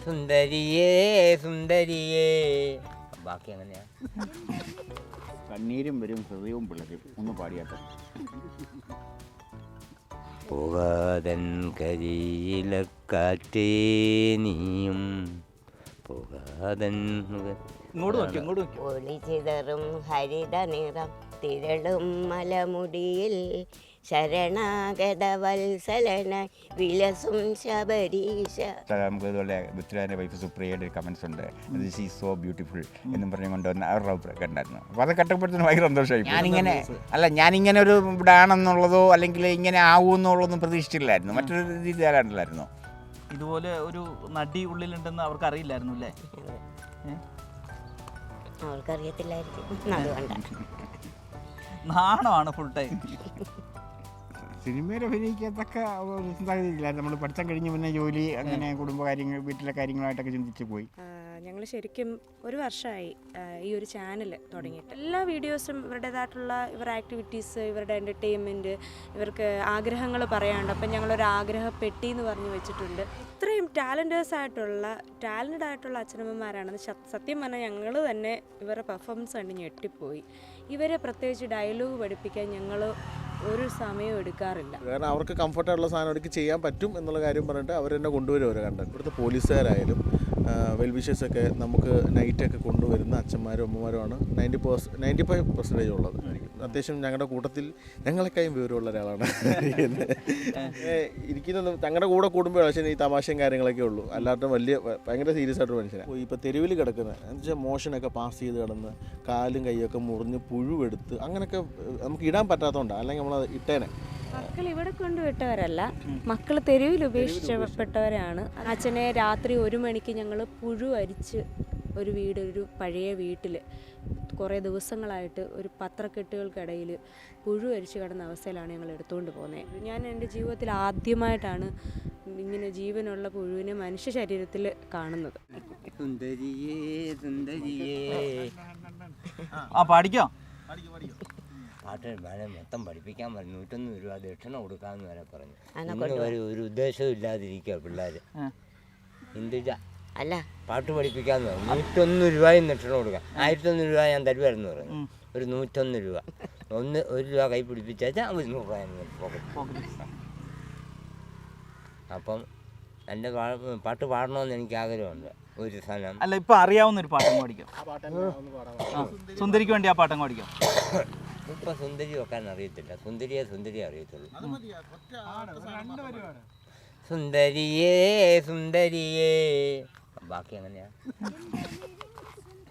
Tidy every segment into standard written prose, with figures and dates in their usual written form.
സുന്ദരിയേ സുന്ദരിയേ. ബാക്കി എങ്ങനെയാ? കണ്ണീരും വരും ഹൃദയവും പിളരും. ഒന്ന് പാടിയാട്ടെ. പോകാതൻ കരിയിലക്കാറ്റേ നീയും പോകാതൻ. ഒളിചിതറും ഹരിത നിറം തിരളും മലമുടിയിൽ ശരണാഗത വത്സലനായി വിലസും ശബരീശ. നമുക്ക് ഇതുപോലെ പൃഥ്വിരാജിൻ്റെ വൈഫ് സുപ്രിയയുടെ ഒരു കമൻസ് ഉണ്ട്, ദിസ് ഈസ് സോ ബ്യൂട്ടിഫുൾ എന്നും പറഞ്ഞുകൊണ്ട് വന്ന് അവരുടെ അഭിപ്രായം ഉണ്ടായിരുന്നു. അപ്പോൾ അത് കട്ടപ്പെടുത്തുന്ന ഭയങ്കര സന്തോഷമായി. ഞാനിങ്ങനെ ഒരു ഇവിടെ ആണെന്നുള്ളതോ അല്ലെങ്കിൽ ഇങ്ങനെ ആവുമെന്നുള്ളതൊന്നും പ്രതീക്ഷിച്ചില്ലായിരുന്നു. മറ്റൊരു രീതി തരാനില്ലായിരുന്നു. ഇതുപോലെ ഒരു നടി ഉള്ളിലുണ്ടെന്ന് അവർക്ക് അറിയില്ലായിരുന്നു അല്ലേ? അവർക്കറിയത്തില്ലായിരിക്കും, അതുകൊണ്ടാണ്. നാണമാണ് ഫുൾ ടൈം. സിനിമയിൽ അഭിനയിക്കത്തക്ക ഒരു ചിന്താഗതിയില്ലായിരുന്നു. നമ്മൾ പഠിത്തം കഴിഞ്ഞ് പിന്നെ ജോലി, അങ്ങനെ കുടുംബകാര്യങ്ങൾ, വീട്ടിലെ കാര്യങ്ങളായിട്ടൊക്കെ ചിന്തിച്ച് പോയി. ഞങ്ങൾ ശരിക്കും ഒരു വർഷമായി ഈ ഒരു ചാനൽ തുടങ്ങിയിട്ട്. എല്ലാ വീഡിയോസും ഇവരുടേതായിട്ടുള്ള ഇവരുടെ ആക്ടിവിറ്റീസ്, ഇവരുടെ എൻ്റർടൈൻമെൻറ്റ്, ഇവർക്ക് ആഗ്രഹങ്ങൾ പറയാനുണ്ട്. അപ്പം ഞങ്ങളൊരു ആഗ്രഹപ്പെട്ടി എന്ന് പറഞ്ഞ് വെച്ചിട്ടുണ്ട്. ഇത്രയും ടാലൻറ്റഡ് ആയിട്ടുള്ള അച്ഛനമ്മമാരാണെന്ന് സത്യം പറഞ്ഞാൽ ഞങ്ങൾ തന്നെ ഇവരുടെ പെർഫോമൻസ് കണ്ട് ഞെട്ടിപ്പോയി. ഇവരെ പ്രത്യേകിച്ച് ഡയലോഗ് പഠിപ്പിക്കാൻ ഞങ്ങൾ ഒരു സമയം എടുക്കാറില്ല. കാരണം അവർക്ക് കംഫർട്ടായിട്ടുള്ള സാധനം അവർക്ക് ചെയ്യാൻ പറ്റും എന്നുള്ള കാര്യം പറഞ്ഞിട്ട് അവർ തന്നെ കൊണ്ടുവരും. അവരെ കണ്ടത് ഇവിടുത്തെ പോലീസുകാരായാലും വെൽവിഷേഴ്സൊക്കെ നമുക്ക് നൈറ്റൊക്കെ കൊണ്ടുവരുന്ന അച്ഛന്മാരും അമ്മമാരുമാണ് 95% ഉള്ളത്. അത്യാവശ്യം ഞങ്ങളുടെ കൂട്ടത്തിൽ ഞങ്ങളെക്കായും വിവരമുള്ള ഒരാളാണ് ഇരിക്കുന്നത്. ഞങ്ങളുടെ കൂടെ കൂടുമ്പോഴാണ് പക്ഷേ ഈ തമാശയും കാര്യങ്ങളൊക്കെ ഉള്ളൂ. അല്ലാത്ത ഭയങ്കര സീരിയസ് ആയിട്ടൊരു മനുഷ്യനാണ്. ഇപ്പോൾ തെരുവിൽ കിടക്കുന്നത് എന്ന് വെച്ചാൽ മോഷനൊക്കെ പാസ് ചെയ്ത് കിടന്ന് കാലും കൈയൊക്കെ മുറിഞ്ഞ് പുഴുവെടുത്ത് അങ്ങനെയൊക്കെ നമുക്ക് ഇടാൻ പറ്റാത്തതുകൊണ്ടാണ്, അല്ലെങ്കിൽ നമ്മളത് ഇട്ടേനെ. മക്കൾ ഇവിടെ കൊണ്ടുവിട്ടവരല്ല, മക്കൾ തെരുവിൽ ഉപേക്ഷിക്കപ്പെട്ടവരാണ്. അച്ഛനെ രാത്രി 1 മണിക്ക് ഞങ്ങൾ പുഴു അരിച്ച് ഒരു പഴയ വീട്ടിൽ കുറേ ദിവസങ്ങളായിട്ട് ഒരു പത്രക്കെട്ടുകൾക്കിടയിൽ പുഴു അരിച്ച് കിടന്ന അവസ്ഥയിലാണ് ഞങ്ങൾ എടുത്തുകൊണ്ട് പോകുന്നത്. ഞാൻ എൻ്റെ ജീവിതത്തിൽ ആദ്യമായിട്ടാണ് ഇങ്ങനെ ജീവനുള്ള പുഴുവിനെ മനുഷ്യ ശരീരത്തിൽ കാണുന്നത്. സുന്ദരിയേ സുന്ദരിയേ. പാടിക്കോ. പാട്ട് മൊത്തം പഠിപ്പിക്കാൻ പറഞ്ഞു. 101 രൂപ ദക്ഷിണ കൊടുക്കാമെന്ന് വരെ പറഞ്ഞു. ഇന്ന് ഒരു ഉദ്ദേശവും ഇല്ലാതിരിക്കുക പിള്ളേർ. ഇന്ദുജ അല്ല, പാട്ട് പഠിപ്പിക്കാമെന്ന് പറഞ്ഞു. 101 രൂപയും ദക്ഷിണ കൊടുക്കാം. 1001 രൂപ ഞാൻ തരുമായിരുന്നു പറഞ്ഞു. ഒരു 101 രൂപ 1 രൂപ കൈ പിടിപ്പിച്ചാൽ 100 രൂപ. അപ്പം എൻ്റെ പാട്ട് പാടണമെന്ന് എനിക്ക് ആഗ്രഹമുണ്ട്. ഒരു സ്ഥലം അല്ല, ഇപ്പൊ അറിയാവുന്നൊരു പാട്ടങ്ങ് പഠിക്കാം. സുന്ദരിക്ക് വേണ്ടി ആ പാട്ടങ്ങ് പഠിക്കാം. ഇപ്പം സുന്ദരി വെക്കാൻ അറിയത്തില്ല. സുന്ദരിയെ അറിയത്തുള്ളൂ. സുന്ദരിയേ സുന്ദരിയേ. ബാക്കി എങ്ങനെയാ?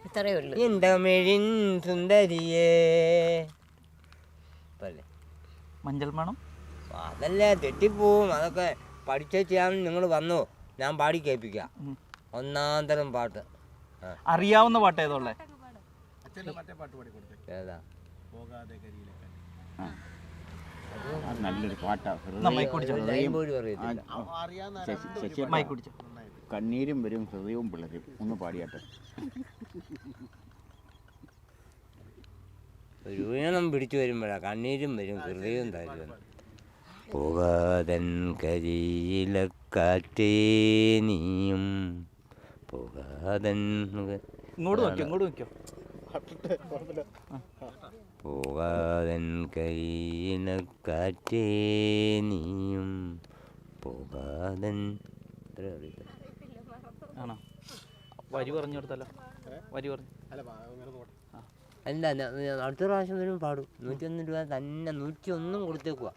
ഇത്രയേ ഉള്ളൂ. തമിഴിൻ സുന്ദരിയേ. മഞ്ചൽ മണം അതല്ലേ തെറ്റിപ്പോവും. അതൊക്കെ പഠിച്ചാൽ നിങ്ങൾ വന്നോ, ഞാൻ പാടി കേൾപ്പിക്കാം. ഒന്നാന്തരം പാട്ട്. അറിയാവുന്ന പാട്ട് ഏതോള്ളേ? ഏതാ? നല്ലൊരു പാട്ടാണ്. കണ്ണീരും വരും ഹൃദയവും പിളരും. ഒന്ന് പാടിയാട്ടെ. ഒരു വീണം പിടിച്ചു വരുമ്പോഴാണ് കണ്ണീരും വരും ഹൃദയവും തരും. പോകാതൻ കരിയിലക്കാറ്റേ നീയും പോകാതൻ. പോകാതൻ കരിയിലക്കാറ്റേ നീയും പോകാതൻ. ആണോ? വരി പറഞ്ഞു കൊടുത്തല്ലോ. വരി പറഞ്ഞു. അല്ല, അടുത്ത പ്രാവശ്യം വരും പാടും. 101 രൂപ തന്നെ 101 കൊടുത്തേക്കുക.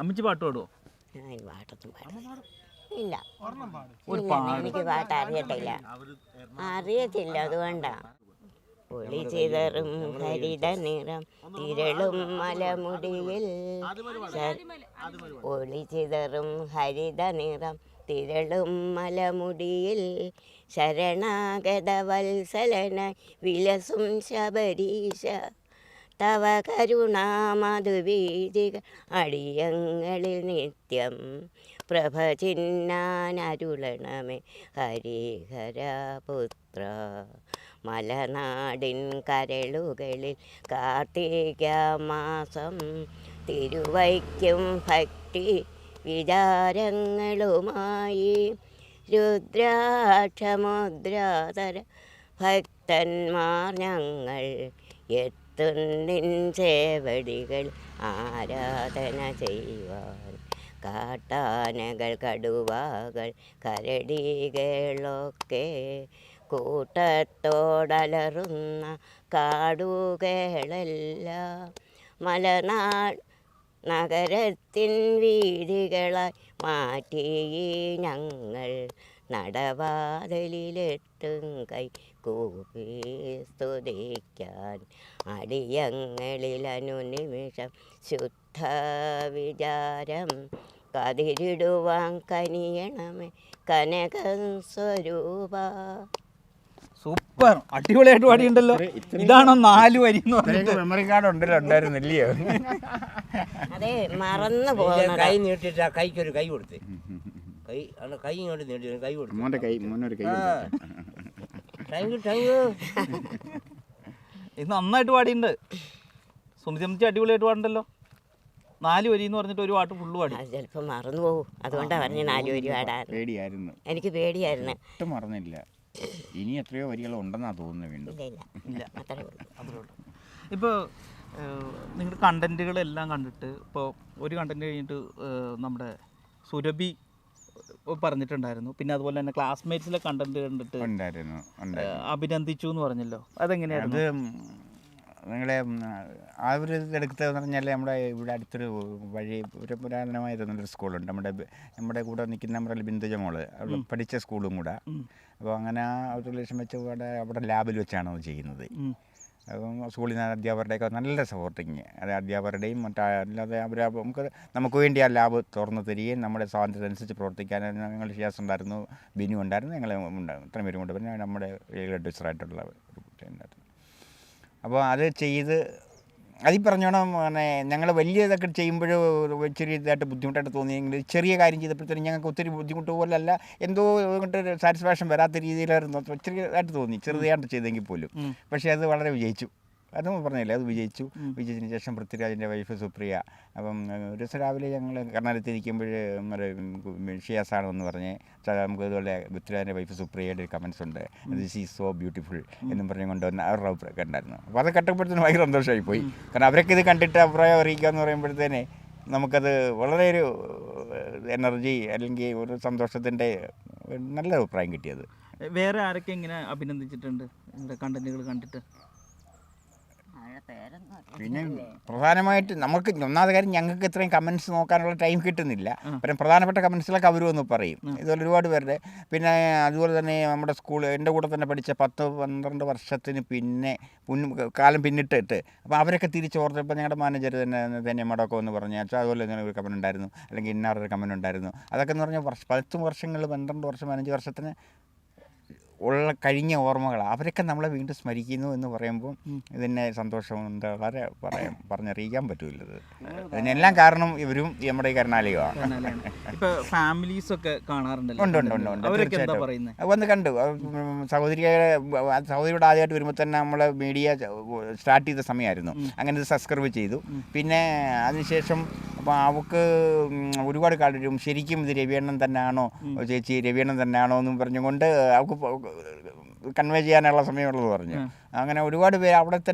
അമ്മച്ചി പാട്ട് പാടുവോ? ഇല്ല, എനിക്ക് പാട്ട് അറിയത്തില്ല, അതുകൊണ്ടാണ്. ഒളിചിതറും ഹരിത നിറം തിരളും മലമുടിയിൽ ഒളിചിതറും ഹരിത നിറം തിരളും മലമുടിയിൽ ശരണാഗത വത്സലനായി വിലസും ശബരീശ. തവ കരുണാമധുവീതിക അടിയങ്ങളിൽ നിത്യം പ്രഭ ചിന്നാനരുളണമേ ഹരിഹരപുത്ര. മലനാടിൻ കരളുകളിൽ കാർത്തിക മാസം തിരുവൈക്കും ഭക്തി വിചാരങ്ങളുമായി രുദ്രാക്ഷമുദ്രാതര ഭക്തന്മാർ ഞങ്ങൾ എത്തുന്നിൻ സേവടികൾ ആരാധന ചെയ്യുവാൻ. കാട്ടാനകൾ കടുവകൾ കരടികളൊക്കെ കൂട്ടത്തോടലറുന്ന കാടുകളെല്ലാം മലനാട് നഗരത്തിൻ വീതികളായി മാറ്റി ഞങ്ങൾ നടവാതിലെത്തും കൈ കൂപ്പി സ്തുതിക്കാൻ. അടിയങ്ങളിൽ അനുനിമിഷം ശുദ്ധ വിചാരം കതിരിടുവാൻ കനിയണമേ കനക സ്വരൂപ. സൂപ്പർ, അടിപൊളിയായിട്ട് പാടിയുണ്ടല്ലോ. ഇതാണോ 4 വരി എന്ന് പറഞ്ഞിട്ട്? മെമ്മറി കാർഡ് ഉണ്ടായിരുന്നില്ലയോ? അതെ, മറന്നു കൈ പോകുന്ന നീട്ടിട്ട് ആ കൈക്കൊരു കൈ കൊടുത്ത് കൈ ഇങ്ങോട്ട് നീട്ടി കൈ കൊടുത്തു. മോനൊരു കൈ താങ്ക് യു. ഇത് നന്നായിട്ട് പാടിയുണ്ട്. സുമിതി അടിപൊളിയായിട്ട് പാടുണ്ടല്ലോ. 4 വരി എന്ന് പറഞ്ഞിട്ട് ഒരു പാട്ട് ഫുള്ള് പാടി. ചിലപ്പോൾ മറന്നു പോകും, അതുകൊണ്ടാണ് പറഞ്ഞ 4 വരി പാടാൻ. പേടിയായിരുന്നു, എനിക്ക് പേടിയായിരുന്നു. ഒട്ടും മറന്നില്ല. ഇനി എത്രയോ വരികൾ ഉണ്ടെന്നാ തോന്നുന്നു വീണ്ടും. ഇല്ല അത്രേ ഉള്ളൂ. ഇപ്പോൾ നിങ്ങളുടെ കണ്ടന്റുകളെല്ലാം കണ്ടിട്ട് ഇപ്പോൾ ഒരു കണ്ടന്റ് കഴിഞ്ഞിട്ട് നമ്മുടെ സുരഭി പറഞ്ഞിട്ടുണ്ടായിരുന്നു, പിന്നെ അതുപോലെ തന്നെ ക്ലാസ്മേറ്റ്സിലെ കണ്ടന്റ് കണ്ടിട്ട് അഭിനന്ദിച്ചു എന്ന് പറഞ്ഞല്ലോ. അതെങ്ങനെയായിരുന്നു? അത് നിങ്ങളെ ആ ഒരു ഇതെടുത്തതെന്ന് പറഞ്ഞാൽ നമ്മുടെ ഇവിടെ അടുത്തൊരു വഴി ഒരു പുരാതനമായിരുന്നൊരു സ്കൂളുണ്ട്. നമ്മുടെ കൂടെ നിൽക്കുന്ന നമ്മുടെ ബിന്ദുജ മോള് അവിടെ പഠിച്ച സ്കൂളും കൂടെ. അപ്പോൾ അങ്ങനെ ആ ഒരു റിലേഷൻ വെച്ച് അവിടെ ലാബിൽ വെച്ചാണ് അത് ചെയ്യുന്നത്. അപ്പം സ്കൂളിൽ നിന്ന് അധ്യാപകരുടെയൊക്കെ നല്ല സപ്പോർട്ടിങ്, അത് അധ്യാപകരുടെയും അല്ലാതെ നമുക്ക് വേണ്ടി ആ ലാബ് തുറന്നു തരികയും നമ്മുടെ സ്വാതന്ത്ര്യത്തിനനുസരിച്ച് പ്രവർത്തിക്കാൻ ഞങ്ങൾ ഷിയാസ് ഉണ്ടായിരുന്നു, ബിനു ഉണ്ടായിരുന്നു, ഞങ്ങൾ ഇത്രയും പേരും കൊണ്ട് പിന്നെ നമ്മുടെ അഡ്വൈസറായിട്ടുള്ള ഒരു കുട്ടി ഉണ്ടായിരുന്നു. അപ്പോൾ അത് ചെയ്ത് അതിൽ പറഞ്ഞോണം പിന്നെ ഞങ്ങൾ വലിയ ഇതൊക്കെ ചെയ്യുമ്പോഴും ചെറിയ ഇതായിട്ട് ബുദ്ധിമുട്ടായിട്ട് തോന്നിയെങ്കിൽ ചെറിയ കാര്യം ചെയ്തപ്പോഴത്തേനും ഞങ്ങൾക്ക് ഒത്തിരി ബുദ്ധിമുട്ട് പോലല്ല, എന്തോ കൊണ്ട് സാറ്റിസ്ഫാക്ഷൻ വരാത്ത രീതിയിലായിരുന്നു ചെറിയതായിട്ട് തോന്നി, ചെറുതായിട്ട് ചെയ്തെങ്കിൽ പോലും. പക്ഷേ അത് വളരെ വിജയിച്ചു. അതും പറഞ്ഞില്ലേ, അത് വിജയിച്ചതിന് ശേഷം പൃഥ്വിരാജിൻ്റെ വൈഫ് സുപ്രിയ. അപ്പം ഒരു ദിവസം രാവിലെ ഞങ്ങൾ കർണാടകത്തിൽ ഇരിക്കുമ്പോൾ ഷിയാസാണെന്ന് പറഞ്ഞ് നമുക്ക് ഇതുപോലെ പൃഥ്വിരാജിൻ്റെ വൈഫ് സുപ്രിയയുടെ ഒരു കമൻസ് ഉണ്ട്, ദിസ് ഈസ് സോ ബ്യൂട്ടിഫുൾ എന്നും പറഞ്ഞുകൊണ്ട് വന്ന് അവരുടെ അഭിപ്രായം ഉണ്ടായിരുന്നു. അപ്പോൾ അത് കണ്ടപ്പോഴത്തേനും ഭയങ്കര സന്തോഷമായി പോയി. കാരണം അവരൊക്കെ ഇത് കണ്ടിട്ട് അഭിപ്രായം അറിയിക്കുക എന്ന് പറയുമ്പോഴത്തേനെ നമുക്കത് വളരെ ഒരു എനർജി അല്ലെങ്കിൽ ഒരു സന്തോഷത്തിൻ്റെ നല്ല അഭിപ്രായം കിട്ടിയത്. വേറെ ആരൊക്കെ ഇങ്ങനെ അഭിനന്ദിച്ചിട്ടുണ്ട് നിങ്ങളുടെ കണ്ടന്റുകൾ കണ്ടിട്ട്? പിന്നെ പ്രധാനമായിട്ട് നമുക്ക് ഒന്നാമത്തെ കാര്യം ഞങ്ങൾക്ക് ഇത്രയും കമൻറ്റ്സ് നോക്കാനുള്ള ടൈം കിട്ടുന്നില്ല. പിന്നെ പ്രധാനപ്പെട്ട കമൻറ്റ്സിലൊക്കെ അവരും ഒന്ന് പറയും. ഇതുപോലെ ഒരുപാട് പേരുടെ. പിന്നെ അതുപോലെ തന്നെ നമ്മുടെ സ്കൂൾ എൻ്റെ കൂടെ തന്നെ പഠിച്ച 10-12 വർഷത്തിന് കാലം പിന്നിട്ടിട്ട് അപ്പോൾ അവരൊക്കെ തിരിച്ചോർത്തപ്പോൾ ഞങ്ങളുടെ മാനേജർ തന്നെ മടക്കം എന്ന് പറഞ്ഞാൽ അതുപോലെ ഇങ്ങനെ ഒരു കമൻറ്റ് ഉണ്ടായിരുന്നു, അല്ലെങ്കിൽ ഇന്നാറൊരു കമൻറ്റ് ഉണ്ടായിരുന്നു. അതൊക്കെ എന്ന് പറഞ്ഞാൽ 10 വർഷങ്ങൾ 12 വർഷം 15 വർഷത്തിന് ഉള്ള കഴിഞ്ഞ ഓർമ്മകളാണ്. അവരൊക്കെ നമ്മളെ വീണ്ടും സ്മരിക്കുന്നു എന്ന് പറയുമ്പോൾ ഇതിനെ സന്തോഷമുണ്ട്, വളരെ പറഞ്ഞറിയിക്കാൻ പറ്റൂല്ലത്. ഇതിനെല്ലാം കാരണം ഇവരും നമ്മുടെ ഈ കരുണാലയമാണ്. വന്ന് കണ്ടു. സഹോദരിയോട് ആദ്യമായിട്ട് വരുമ്പോൾ തന്നെ നമ്മൾ മീഡിയ സ്റ്റാർട്ട് ചെയ്ത സമയമായിരുന്നു. അങ്ങനെ ഇത് സബ്സ്ക്രൈബ് ചെയ്തു. പിന്നെ അതിനുശേഷം അപ്പോൾ അവൾക്ക് ഒരുപാട് കാര്യം ശരിക്കും ഇത് രവിയണ്ണൻ തന്നെയാണോ ചേച്ചി, രവിയണ്ണൻ തന്നെയാണോ എന്നും പറഞ്ഞുകൊണ്ട് അവൾക്ക് കൺവേ ചെയ്യാനുള്ള സമയമുള്ളത് പറഞ്ഞു. അങ്ങനെ ഒരുപാട് പേര്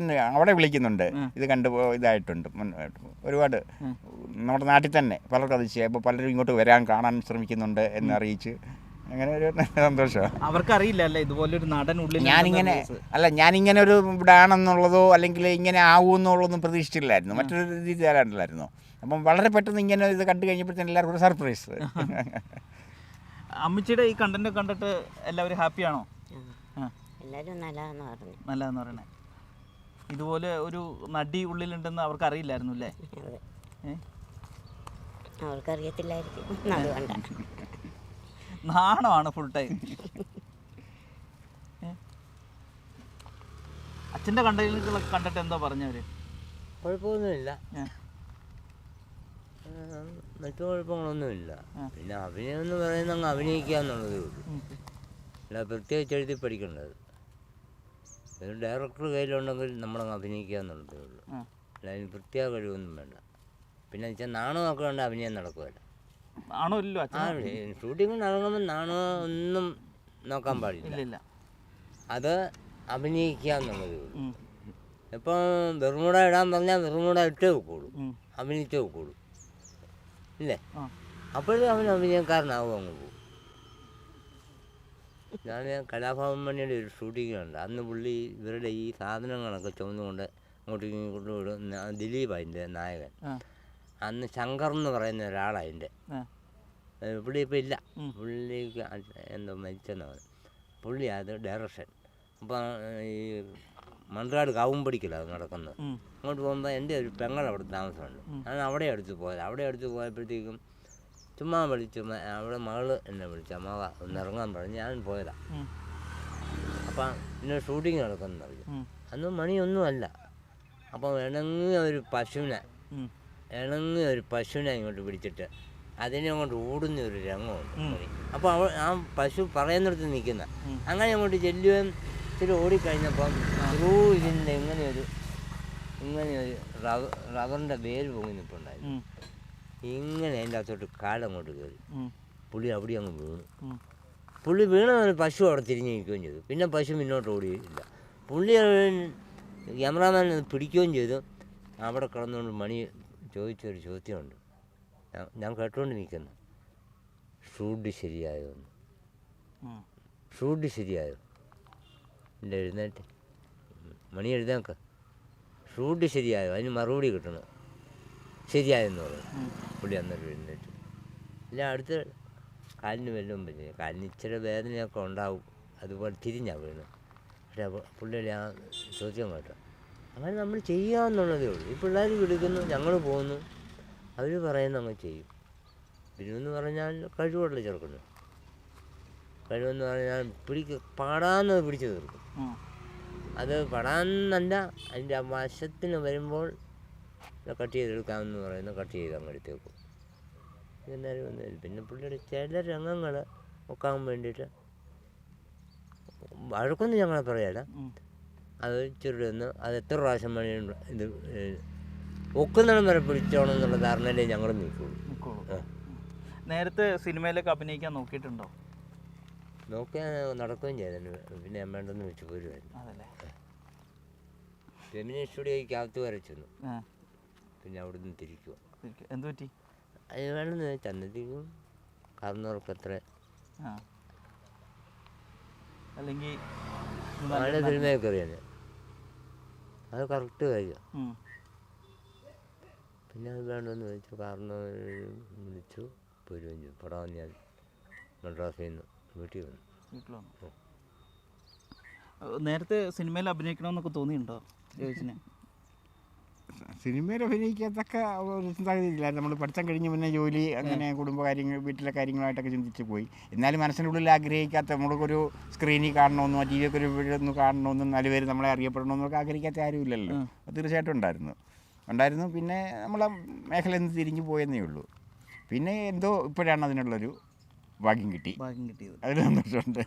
അവിടെ വിളിക്കുന്നുണ്ട്. ഇത് കണ്ടു ഇതായിട്ടുണ്ട്. ഒരുപാട് നമ്മുടെ നാട്ടിൽ തന്നെ പലർക്കും അത് ചെയ്യാം. ഇപ്പോൾ പലരും ഇങ്ങോട്ട് കാണാൻ ശ്രമിക്കുന്നുണ്ട് എന്ന് അറിയിച്ച് അങ്ങനെ ഒരു സന്തോഷമാണ്. അവർക്കറിയില്ല അല്ലേ ഇതുപോലൊരു നടൻ ഉള്ളിൽ ഞാനിങ്ങനെ ഒരു ഇവിടെ ആണെന്നുള്ളതോ അല്ലെങ്കിൽ ഇങ്ങനെ ആവുമെന്നുള്ളതൊന്നും പ്രതീക്ഷിച്ചില്ലായിരുന്നു. മറ്റൊരു രീതിയിലായിട്ടില്ലായിരുന്നു. അപ്പം വളരെ പെട്ടെന്ന് ഇങ്ങനെ ഇത് കണ്ടു കഴിഞ്ഞപ്പോഴത്തേനും എല്ലാവർക്കും ഒരു സർപ്രൈസ്. അമ്മച്ചിയുടെ ഈ കണ്ടന്റ് കണ്ടിട്ട് എല്ലാവരും ഹാപ്പിയാണോ? എല്ലാവരും നല്ലതെന്ന് പറയണേ. ഇതുപോലെ ഒരു നടി ഉള്ളിലുണ്ടെന്ന് അവർക്ക് അറിയില്ലായിരുന്നു അല്ലേ? അവർക്കറിയത്തില്ലായിരിക്കും, അതുകൊണ്ടാണ്. നാണമാണ് ഫുൾ ടൈം. അച്ഛൻ്റെ കണ്ടന്റുകളൊക്കെ കണ്ടിട്ട് എന്താ പറഞ്ഞവര്? കുഴപ്പമൊന്നുമില്ല, മറ്റു കുഴപ്പങ്ങളൊന്നുമില്ല. പിന്നെ അഭിനയം എന്ന് പറയുന്നത് അങ്ങ് അഭിനയിക്കുക എന്നുള്ളതേ ഉള്ളൂ, അല്ല പ്രത്യേകിച്ച് എഴുതി പഠിക്കേണ്ടത്. ഒരു ഡയറക്ടർ കയ്യിലുണ്ടെങ്കിൽ നമ്മളങ്ങ് അഭിനയിക്കുക എന്നുള്ളതേ ഉള്ളൂ, അല്ല അതിന് പ്രത്യേക കഴിവൊന്നും വേണ്ട. പിന്നെ വെച്ചാൽ നാണമൊക്കെ കൊണ്ട് അഭിനയം നടക്കുമല്ല. ആണോ ഇല്ലല്ലോ ആ അച്ഛൻ ഷൂട്ടിങ്ങിന് ഇറങ്ങുമ്പോൾ നാണോ ഒന്നും നോക്കാൻ പാടില്ല. ഇല്ല അത് അഭിനയിക്കുക എന്നുള്ളതേ ഉള്ളൂ. ഇപ്പം വെറുമുട ഇടാൻ പറഞ്ഞാൽ വെറുമുട ഇട്ടേ വെക്കുള്ളൂ, അഭിനയിച്ചേ വെക്കുള്ളൂ ഇല്ലേ? അപ്പോഴും അവൻ അഭിനയക്കാരനാവും, അങ്ങ് പോകും. ഞാൻ കലാഭവൻ മണിയുടെ ഒരു ഷൂട്ടിംഗ് ഉണ്ട്. അന്ന് പുള്ളി ഇവരുടെ ഈ സാധനങ്ങളൊക്കെ ചുമന്നുകൊണ്ട് അങ്ങോട്ടും ഇങ്ങോട്ടും വിടുന്ന ദിലീപ് അതിൻ്റെ നായകൻ. അന്ന് ശങ്കർ എന്ന് പറയുന്ന ഒരാളതിൻ്റെ. പുള്ളി ഇപ്പം ഇല്ല, പുള്ളിക്ക് എന്തോ മരിച്ചെന്നാണ്. പുള്ളി അത് ഡയറക്ഷൻ. അപ്പം ഈ മൺറാട് കാവുംപടിക്കലാണ് നടക്കുന്നത്. അങ്ങോട്ട് പോകുമ്പോൾ എൻ്റെ ഒരു പെങ്ങൾ അവിടെ താമസമുണ്ട്. ഞാൻ അവിടെ അടുത്ത് പോയത്. അവിടെ അടുത്ത് പോയപ്പോഴത്തേക്കും ചുമ്മാ വിളിച്ചു, അവിടെ മകള് എന്നെ വിളിച്ചു, അമ്മാവ ഒന്ന് ഇറങ്ങാൻ പറഞ്ഞു. ഞാൻ പോയതാ. അപ്പം പിന്നെ ഷൂട്ടിങ് നടക്കുമെന്ന് പറഞ്ഞു. അന്ന് മണിയൊന്നുമല്ല. അപ്പം ഇണങ്ങിയ ഒരു പശുവിനെ ഇങ്ങോട്ട് പിടിച്ചിട്ട് അതിനെ അങ്ങോട്ട് ഓടുന്ന ഒരു രംഗമുണ്ട് മണി. അപ്പോൾ ആ പശു പറയുന്നിടത്ത് നിൽക്കുന്ന അങ്ങനെ അങ്ങോട്ട് ചെല്ലുകയും ഇച്ചിരി ഓടിക്കഴിഞ്ഞപ്പം ഇതിൻ്റെ ഇങ്ങനെയൊരു റബ്ബറിൻ്റെ വേര് പൊങ്ങി നിൽപ്പുണ്ടായിരുന്നു. ഇങ്ങനെ അതിൻ്റെ അകത്തോട്ട് കാലങ്ങോട്ട് കയറി പുള്ളി അവിടെ അങ്ങ് വീണു. പുള്ളി വീണ പശു അവിടെ തിരിഞ്ഞ് നിൽക്കുകയും ചെയ്തു. പിന്നെ പശു മുന്നോട്ട് ഓടിയില്ല. പുള്ളി ക്യാമറാമാൻ പിടിക്കുകയും ചെയ്തു. അവിടെ കിടന്നുകൊണ്ട് മണി ചോദിച്ചൊരു ചോദ്യമുണ്ട്, ഞാൻ കേട്ടുകൊണ്ട് നിൽക്കുന്നു, ഷൂട്ട് ശരിയായോ എന്ന്. ഷൂട്ട് ശരിയായോ? ഇല്ല, എഴുന്നേറ്റ് മണി എഴുന്നേക്ക. ഷൂട്ട് ശരിയായോ? അതിന് മറുപടി കിട്ടണം. ശരിയായെന്ന് പറഞ്ഞു. പുള്ളി അന്നേരം എഴുന്നേറ്റ്. ഇല്ല, അടുത്ത് കാലിന് വല്ലതും പറ്റില്ല. കാലിന് ഇച്ചിരി വേദനയൊക്കെ ഉണ്ടാവും, അതുപോലെ തിരിഞ്ഞാണ് വീണ്. പക്ഷേ പുള്ളിയുടെ ആ ചോദ്യം കേട്ടോ. അങ്ങനെ നമ്മൾ ചെയ്യാമെന്നുള്ളതേ ഉള്ളൂ. ഈ പിള്ളേർ വിളിക്കുന്നു, ഞങ്ങൾ പോകുന്നു, അവർ പറയുന്ന അങ്ങ് ചെയ്യും. പിന്നെന്ന് പറഞ്ഞാൽ കഴിവുള്ള ചെറുക്കുന്നു. കഴിവെന്ന് പറഞ്ഞാൽ പാടാന്നത് പിടിച്ചു തീർക്കും. അത് പാടാന്നല്ല, അതിൻ്റെ ആ വശത്തിന് വരുമ്പോൾ കട്ട് ചെയ്തെടുക്കാമെന്ന് പറയുന്നത് കട്ട് ചെയ്ത് അങ്ങ് എടുത്തേക്കും. എന്നാലും ഒന്നും. പിന്നെ പുള്ളിയുടെ ചില രംഗങ്ങൾ ഒക്കാൻ വേണ്ടിയിട്ട് വഴക്കൊന്നും ഞങ്ങളെ പറയാല. അത് ഇച്ചിരി ഒന്ന് അത് എത്ര പ്രാവശ്യം മണി ഇത് ഒക്കുന്നിടം വരെ പിടിച്ചോണം എന്നുള്ള ധാരണയിലേ ഞങ്ങൾ നിൽക്കുള്ളൂ. നേരത്തെ സിനിമയിലൊക്കെ അഭിനയിക്കാൻ നോക്കിയിട്ടുണ്ടോ? നോക്കിയാൽ നടക്കുകയും ചെയ്തു. പിന്നെ വേണ്ടെന്ന് വെച്ച് പോരുമായിരുന്നു. ഫെമിനി സ്റ്റുഡിയോയ്ക്ക് അകത്ത് വരച്ചു. പിന്നെ അവിടെ നിന്ന് തിരിക്കുക. എന്ത് പറ്റി? അത് വേണമെന്ന് ചന്തത്തിക്കും കാരണവർക്ക് അത്ര അല്ലെങ്കിൽ നല്ല സിനിമയൊക്കെ അറിയാൻ അത് കറക്റ്റ് കാര്യം. പിന്നെ അത് വേണ്ടെന്ന് വെച്ചു. കാരണം വിളിച്ചു പോരുകയും ചെയ്തു. പടം ഞാൻ മദ്രാസിൽ നിന്ന് വീട്ടിൽ വന്നു. നേരത്തെ സിനിമയിൽ അഭിനയിക്കണമെന്നൊക്കെ തോന്നിയിട്ടുണ്ടോ ചോദിച്ചിന്? സിനിമയിൽ അഭിനയിക്കാത്തൊക്കെ ഒരു ചിന്താഗതിയില്ല. നമ്മൾ പഠിത്തം കഴിഞ്ഞ് പിന്നെ ജോലി, അങ്ങനെ കുടുംബകാര്യങ്ങൾ, വീട്ടിലെ കാര്യങ്ങളായിട്ടൊക്കെ ചിന്തിച്ച് പോയി. എന്നാലും മനസ്സിൻ്റെ ഉള്ളിൽ ആഗ്രഹിക്കാത്ത, നമ്മൾക്കൊരു സ്ക്രീനിൽ കാണണമെന്നോ ടി വിയൊക്കെ ഒരു വീടൊന്ന് കാണണമെന്നും 4 പേര് നമ്മളെ അറിയപ്പെടണമെന്നൊക്കെ ആഗ്രഹിക്കാത്ത ആരുമില്ലല്ലോ. അത് തീർച്ചയായിട്ടും ഉണ്ടായിരുന്നു. പിന്നെ നമ്മളെ മേഖല നിന്ന് തിരിഞ്ഞു പോയെന്നേ ഉള്ളൂ. പിന്നെ എന്തോ ഇപ്പോഴാണ് അതിനുള്ളൊരു ഭാഗ്യം കിട്ടിയത്. അതിൽ സന്തോഷമുണ്ട്.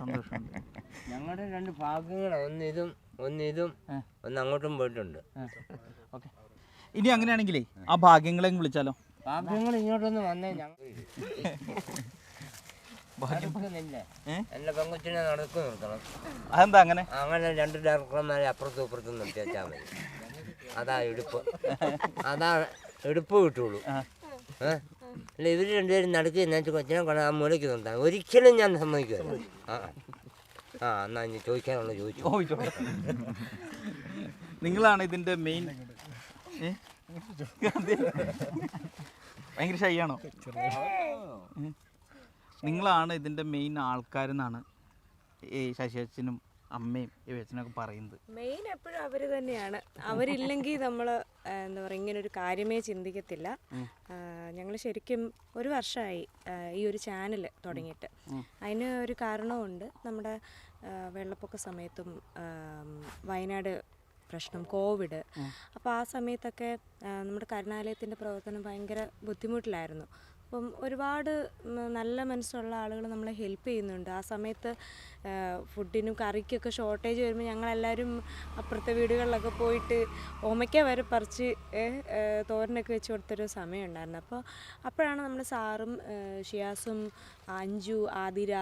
ഞങ്ങളുടെ 2 ഭാഗ്യങ്ങളാണ്. ഒന്നിതും ഒന്ന് അങ്ങോട്ടും പോയിട്ടുണ്ട്. ഓക്കെ, ഇനി അങ്ങനെയാണെങ്കിലേ ആ ഭാഗ്യങ്ങളെ വിളിച്ചാലോ? ഭാഗ്യങ്ങൾ ഇങ്ങോട്ടൊന്ന് വന്നേ. എന്റെ പെങ്കൊച്ചിനെ നടക്ക് നിർത്തണം. അതെന്താ അങ്ങനെ? 2 ഡയറക്ടർമാരെ അപ്പുറത്തും ഇപ്പുറത്തും നിർത്തിയാൽ മതി. അതാ എടുപ്പ് കിട്ടുള്ളൂ. അല്ല, ഇവർ 2 പേരും നടക്കുക എന്നു കൊച്ചിനെ കൊണ്ട് ആ മൂലയ്ക്ക് നിർത്താൻ ഒരിക്കലും ഞാൻ സമ്മതിക്കുമല്ലോ. എന്നാ ഇനി ചോദിക്കാനുള്ള ചോദിച്ചു. നിങ്ങളാണ് ഇതിന്റെ മെയിൻ. ഭയങ്കര ഷൈയാണോ? നിങ്ങളാണ് ഇതിന്റെ മെയിൻ ആൾക്കാരെന്നാണ് ഈ ശശിയച്ഛനും അമ്മയും ഇവച്ചനൊക്കെ പറയുന്നത്. മെയിൻ എപ്പോഴും അവർ തന്നെയാണ്. അവരില്ലെങ്കിൽ നമ്മൾ എന്താ പറയുക, ഇങ്ങനൊരു കാര്യമേ ചിന്തിക്കത്തില്ല. ഞങ്ങൾ ശരിക്കും 1 വർഷമായി ഈ ഒരു ചാനൽ തുടങ്ങിയിട്ട്. അതിന് ഒരു കാരണമുണ്ട്. നമ്മുടെ വെള്ളപ്പൊക്ക സമയത്തും വയനാട് പ്രശ്നം, കോവിഡ്. അപ്പോൾ ആ സമയത്തൊക്കെ നമ്മുടെ കരുണാലയത്തിൻ്റെ പ്രവർത്തനം ഭയങ്കര ബുദ്ധിമുട്ടിലായിരുന്നു. അപ്പം ഒരുപാട് നല്ല മനസ്സുള്ള ആളുകൾ നമ്മളെ ഹെൽപ്പ് ചെയ്യുന്നുണ്ട്. ആ സമയത്ത് ഫുഡിനും കറിക്കൊക്കെ ഷോർട്ടേജ് വരുമ്പോൾ ഞങ്ങളെല്ലാവരും അപ്പുറത്തെ വീടുകളിലൊക്കെ പോയിട്ട് ഓമയ്ക്ക വരെ പറിച്ച് തോരനൊക്കെ വെച്ച് കൊടുത്തൊരു സമയം ഉണ്ടായിരുന്നു. അപ്പോഴാണ് നമ്മുടെ സാറും ഷിയാസും അഞ്ജു, ആതിര,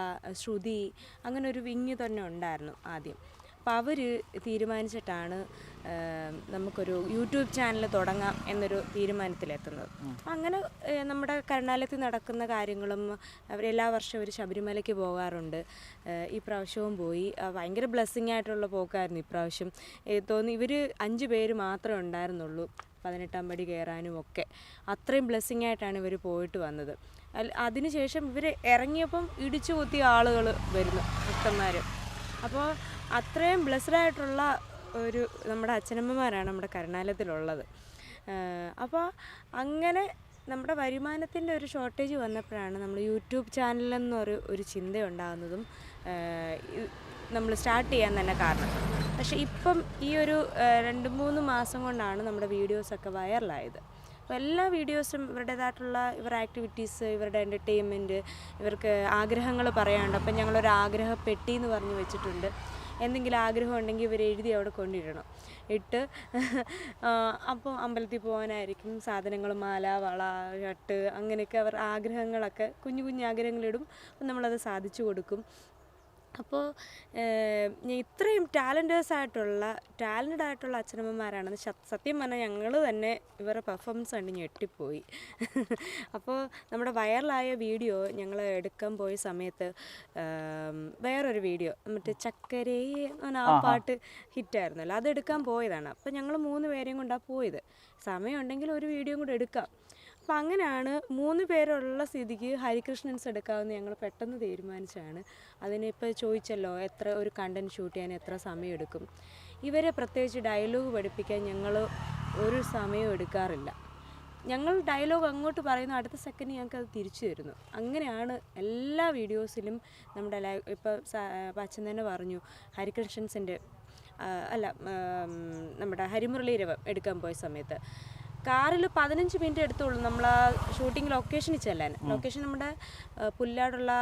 ശ്രുതി അങ്ങനെ ഒരു വിങ് തന്നെ ഉണ്ടായിരുന്നു ആദ്യം. അപ്പോൾ അവർ തീരുമാനിച്ചിട്ടാണ് നമുക്കൊരു യൂട്യൂബ് ചാനൽ തുടങ്ങാം എന്നൊരു തീരുമാനത്തിലെത്തുന്നത്. അങ്ങനെ നമ്മുടെ കരുണാലയത്തിൽ നടക്കുന്ന കാര്യങ്ങളും എല്ലാ വർഷവും ഒരു ശബരിമലയ്ക്ക് പോകാറുണ്ട്. ഈ പ്രാവശ്യവും പോയി. ഭയങ്കര ബ്ലെസ്സിങ് ആയിട്ടുള്ള പോക്കായിരുന്നു ഇപ്രാവശ്യം. തോന്നി ഇവർ 5 പേര് മാത്രമേ ഉണ്ടായിരുന്നുള്ളൂ 18-ാം പടി കയറാനും ഒക്കെ. അത്രയും ബ്ലെസ്സിങ് ആയിട്ടാണ് ഇവർ പോയിട്ട് വന്നത്. അതിനുശേഷം ഇവർ ഇറങ്ങിയപ്പം ഇടിച്ചു കുത്തിയ ആളുകൾ വരുന്നു, ഭക്തന്മാർ. അപ്പോൾ അത്രയും ബ്ലെസ്ഡായിട്ടുള്ള ഒരു നമ്മുടെ അച്ഛനമ്മമാരാണ് നമ്മുടെ കരുണാലയത്തിലുള്ളത്. അപ്പോൾ അങ്ങനെ നമ്മുടെ വരുമാനത്തിൻ്റെ ഒരു ഷോർട്ടേജ് വന്നപ്പോഴാണ് നമ്മൾ യൂട്യൂബ് ചാനലെന്നൊരു ചിന്ത ഉണ്ടാകുന്നതും നമ്മൾ സ്റ്റാർട്ട് ചെയ്യാൻ തന്നെ കാരണം. പക്ഷേ ഇപ്പം ഈ ഒരു 2-3 മാസം കൊണ്ടാണ് നമ്മുടെ വീഡിയോസൊക്കെ വൈറലായത്. അപ്പോൾ എല്ലാ വീഡിയോസും ഇവരുടേതായിട്ടുള്ള ആക്ടിവിറ്റീസ്, ഇവരുടെ എൻ്റർടൈൻമെൻറ്റ്, ഇവർക്ക് ആഗ്രഹങ്ങൾ പറയാനുണ്ട്. അപ്പം ഞങ്ങളൊരു ആഗ്രഹപ്പെട്ടി എന്ന് പറഞ്ഞ് വെച്ചിട്ടുണ്ട്. എന്തെങ്കിലും ആഗ്രഹം ഉണ്ടെങ്കിൽ ഇവർ എഴുതി അവിടെ കൊണ്ടിടണം. അപ്പോൾ അമ്പലത്തിൽ പോകാനായിരിക്കും സാധനങ്ങൾ, മാല, വള, ഷർട്ട്, അങ്ങനെയൊക്കെ അവർ ആഗ്രഹങ്ങളൊക്കെ കുഞ്ഞു കുഞ്ഞു ആഗ്രഹങ്ങളിടും. അപ്പം നമ്മളത് സാധിച്ചു കൊടുക്കും. അപ്പോൾ ഇത്രയും ടാലൻറ്റഡ് ആയിട്ടുള്ള അച്ഛനമ്മമാരാണെന്ന് സത്യം പറഞ്ഞാൽ ഞങ്ങൾ തന്നെ ഇവരുടെ പെർഫോമൻസ് കണ്ട് ഞെട്ടിപ്പോയി. അപ്പോൾ നമ്മുടെ വൈറലായ വീഡിയോ ഞങ്ങൾ എടുക്കാൻ പോയ സമയത്ത് വേറൊരു വീഡിയോ മറ്റേ ചക്കരേ ആ പാട്ട് ഹിറ്റായിരുന്നല്ലോ, അതെടുക്കാൻ പോയതാണ്. അപ്പോൾ ഞങ്ങൾ 3 പേരെയും കൊണ്ടാണ് പോയത്. സമയമുണ്ടെങ്കിൽ ഒരു വീഡിയോ കൂടെ എടുക്കാം. അപ്പോൾ അങ്ങനെയാണ് 3 പേരുള്ള സ്ഥിതിക്ക് ഹരികൃഷ്ണൻസ് എടുക്കാമെന്ന് ഞങ്ങൾ പെട്ടെന്ന് തീരുമാനിച്ചാണ്. അതിനിപ്പോൾ ചോദിച്ചല്ലോ എത്ര ഒരു കണ്ടൻറ് ഷൂട്ട് ചെയ്യാൻ എത്ര സമയം എടുക്കും. ഇവരെ പ്രത്യേകിച്ച് ഡയലോഗ് പഠിപ്പിക്കാൻ ഞങ്ങൾ ഒരു സമയം എടുക്കാറില്ല. ഞങ്ങൾ ഡയലോഗ് അങ്ങോട്ട് പറയുന്നു, അടുത്ത സെക്കൻഡ് ഞങ്ങൾക്ക് അത് തിരിച്ചു തരുന്നു. അങ്ങനെയാണ് എല്ലാ വീഡിയോസിലും നമ്മുടെ ഇപ്പോൾ അച്ഛൻ തന്നെ പറഞ്ഞു, ഹരികൃഷ്ണൻസിൻ്റെ നമ്മുടെ ഹരിമുരളീരവം എടുക്കാൻ പോയ സമയത്ത് കാറിൽ 15 മിനിറ്റ് എടുത്തുള്ളൂ നമ്മൾ ആ ഷൂട്ടിംഗ് ലൊക്കേഷനിൽ ചെല്ലാൻ. ലൊക്കേഷൻ നമ്മുടെ പുല്ലാടുള്ള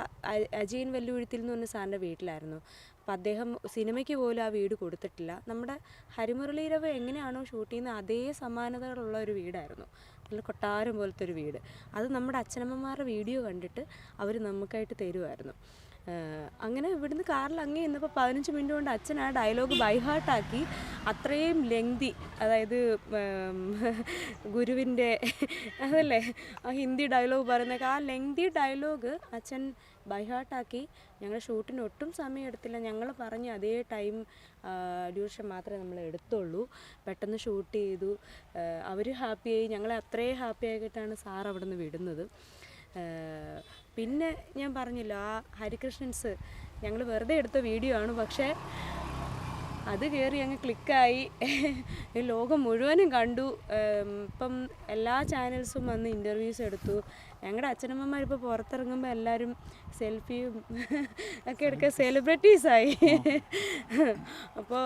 അജയൻ വെല്ലുവിഴുത്തിൽ എന്ന് പറഞ്ഞ സാറിൻ്റെ വീട്ടിലായിരുന്നു. അപ്പോൾ അദ്ദേഹം സിനിമയ്ക്ക് പോലും ആ വീട് കൊടുത്തിട്ടില്ല. നമ്മുടെ ഹരിമുരളീരവ് എങ്ങനെയാണോ ഷൂട്ട് ചെയ്യുന്നത് അതേ സമാനതകളുള്ള ഒരു വീടായിരുന്നു. നല്ല കൊട്ടാരം പോലത്തെ ഒരു വീട്. അത് നമ്മുടെ അച്ഛനമ്മമാരുടെ വീഡിയോ കണ്ടിട്ട് അവർ നമുക്കായിട്ട് തരുമായിരുന്നു. അങ്ങനെ ഇവിടുന്ന് കാറിൽ അങ്ങേ ഇന്നിപ്പോൾ 15 മിനിറ്റ് കൊണ്ട് അച്ഛൻ ആ ഡയലോഗ് ബൈഹാർട്ടാക്കി. അത്രയും ലെങ്തി, അതായത് ഗുരുവിൻ്റെ അതല്ലേ ആ ഹിന്ദി ഡയലോഗ് പറയുന്നതൊക്കെ, ആ ലെങ്തി ഡയലോഗ് അച്ഛൻ ബൈഹാർട്ടാക്കി. ഞങ്ങളുടെ ഷൂട്ടിന് ഒട്ടും സമയം എടുത്തില്ല. ഞങ്ങൾ പറഞ്ഞ അതേ ടൈം ഡ്യൂറേഷൻ മാത്രമേ നമ്മൾ എടുത്തുള്ളൂ. പെട്ടെന്ന് ഷൂട്ട് ചെയ്തു. അവർ ഹാപ്പിയായി, ഞങ്ങളെ അത്രയും ഹാപ്പി ആയിട്ടാണ് സാർ അവിടെ നിന്ന് വിടുന്നത്. പിന്നെ ഞാൻ പറഞ്ഞില്ല, ആ ഹരികൃഷ്ണൻസ് ഞങ്ങൾ വെറുതെ എടുത്ത വീഡിയോ ആണ്. പക്ഷേ അത് കയറി അങ്ങ് ക്ലിക്കായി, ലോകം മുഴുവനും കണ്ടു. ഇപ്പം എല്ലാ ചാനൽസും വന്ന് ഇൻ്റർവ്യൂസ് എടുത്തു. ഞങ്ങളുടെ അച്ഛനമ്മമാരിപ്പോൾ പുറത്തിറങ്ങുമ്പോൾ എല്ലാവരും സെൽഫിയും ഒക്കെ എടുക്കുക, സെലിബ്രിറ്റീസായി. അപ്പോൾ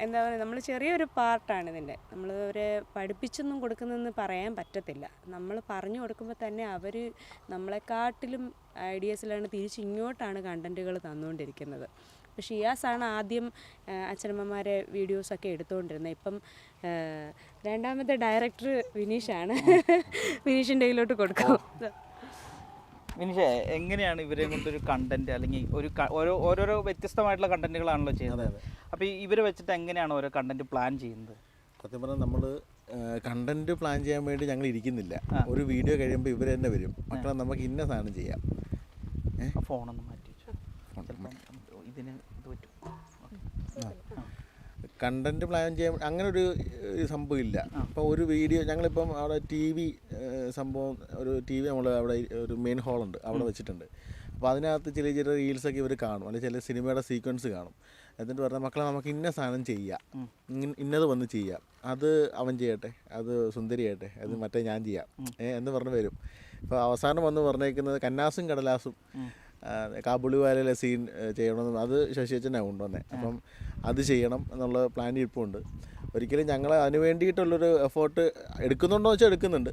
എന്താ പറയുക, നമ്മൾ ചെറിയൊരു പാർട്ടാണ് ഇതിൻ്റെ. നമ്മൾ അവരെ പഠിപ്പിച്ചൊന്നും കൊടുക്കുന്നതെന്ന് പറയാൻ പറ്റത്തില്ല. നമ്മൾ പറഞ്ഞു കൊടുക്കുമ്പോൾ തന്നെ അവർ നമ്മളെക്കാട്ടിലും ഐഡിയാസിലാണ് തിരിച്ചിങ്ങോട്ടാണ് കണ്ടൻറ്റുകൾ തന്നുകൊണ്ടിരിക്കുന്നത്. അപ്പോൾ ഷിയാസാണ് ആദ്യം അച്ഛനമ്മമാരെ വീഡിയോസൊക്കെ എടുത്തുകൊണ്ടിരുന്നത്. ഇപ്പം രണ്ടാമത്തെ ഡയറക്ടർ വിനീഷാണ്. വിനീഷിൻ്റെ കയ്യിലോട്ട് കൊടുക്കും. വിനീഷേ, എങ്ങനെയാണ് ഇവരെ കൊണ്ടൊരു കണ്ടന്റ് അല്ലെങ്കിൽ ഓരോരോ വ്യത്യസ്തമായിട്ടുള്ള കണ്ടന്റുകളാണല്ലോ ചെയ്യുന്നത്. അപ്പോൾ ഇവരെ വെച്ചിട്ട് എങ്ങനെയാണ് ഓരോ കണ്ടന്റ് പ്ലാൻ ചെയ്യുന്നത്? സത്യം പറഞ്ഞാൽ നമ്മൾ കണ്ടന്റ് പ്ലാൻ ചെയ്യാൻ വേണ്ടി ഞങ്ങൾ ഇരിക്കുന്നില്ല. ഒരു വീഡിയോ കഴിയുമ്പോൾ ഇവർ തന്നെ വരും, മക്കളെ നമുക്ക് ഇന്ന സാധനം ചെയ്യാം. ഫോണൊന്ന് മാറ്റി ഇതിന് ഇത് പറ്റും. കണ്ടന്റ് പ്ലാൻ ചെയ്യാൻ അങ്ങനെ ഒരു സംഭവം ഇല്ല. ഇപ്പോൾ ഒരു വീഡിയോ ഞങ്ങളിപ്പം അവിടെ TV സംഭവം, ഒരു TV നമ്മൾ അവിടെ ഒരു മെയിൻ ഹോളുണ്ട്, അവിടെ വെച്ചിട്ടുണ്ട്. അപ്പോൾ അതിനകത്ത് ചെറിയ റീൽസൊക്കെ ഇവർ കാണും, അല്ലെങ്കിൽ ചില സിനിമയുടെ സീക്വൻസ് കാണും. എന്നിട്ട് പറഞ്ഞാൽ മക്കളെ നമുക്ക് ഇന്ന സാധനം ചെയ്യാം, ഇന്നത് വന്ന് ചെയ്യാം, അത് അവൻ ചെയ്യട്ടെ, അത് സുന്ദരി ചെയ്യട്ടെ, അത് മറ്റേ ഞാൻ ചെയ്യാം എന്ന് പറഞ്ഞ് വരും. ഇപ്പോൾ അവസാനം വന്ന് പറഞ്ഞേക്കുന്നത് കന്നാസും കടലാസും കാബുളിവാലയിലെ സീൻ ചെയ്യണമെന്ന്, അത് ശശി അച്ഛനാണ് കൊണ്ടുവന്നത്. അപ്പം അത് ചെയ്യണം എന്നുള്ള പ്ലാൻ ഇരിപ്പുണ്ട്. ഒരിക്കലും ഞങ്ങൾ അതിന് വേണ്ടിയിട്ടുള്ളൊരു എഫേർട്ട് എടുക്കുന്നുണ്ടോ എന്ന് വെച്ചാൽ എടുക്കുന്നുണ്ട്.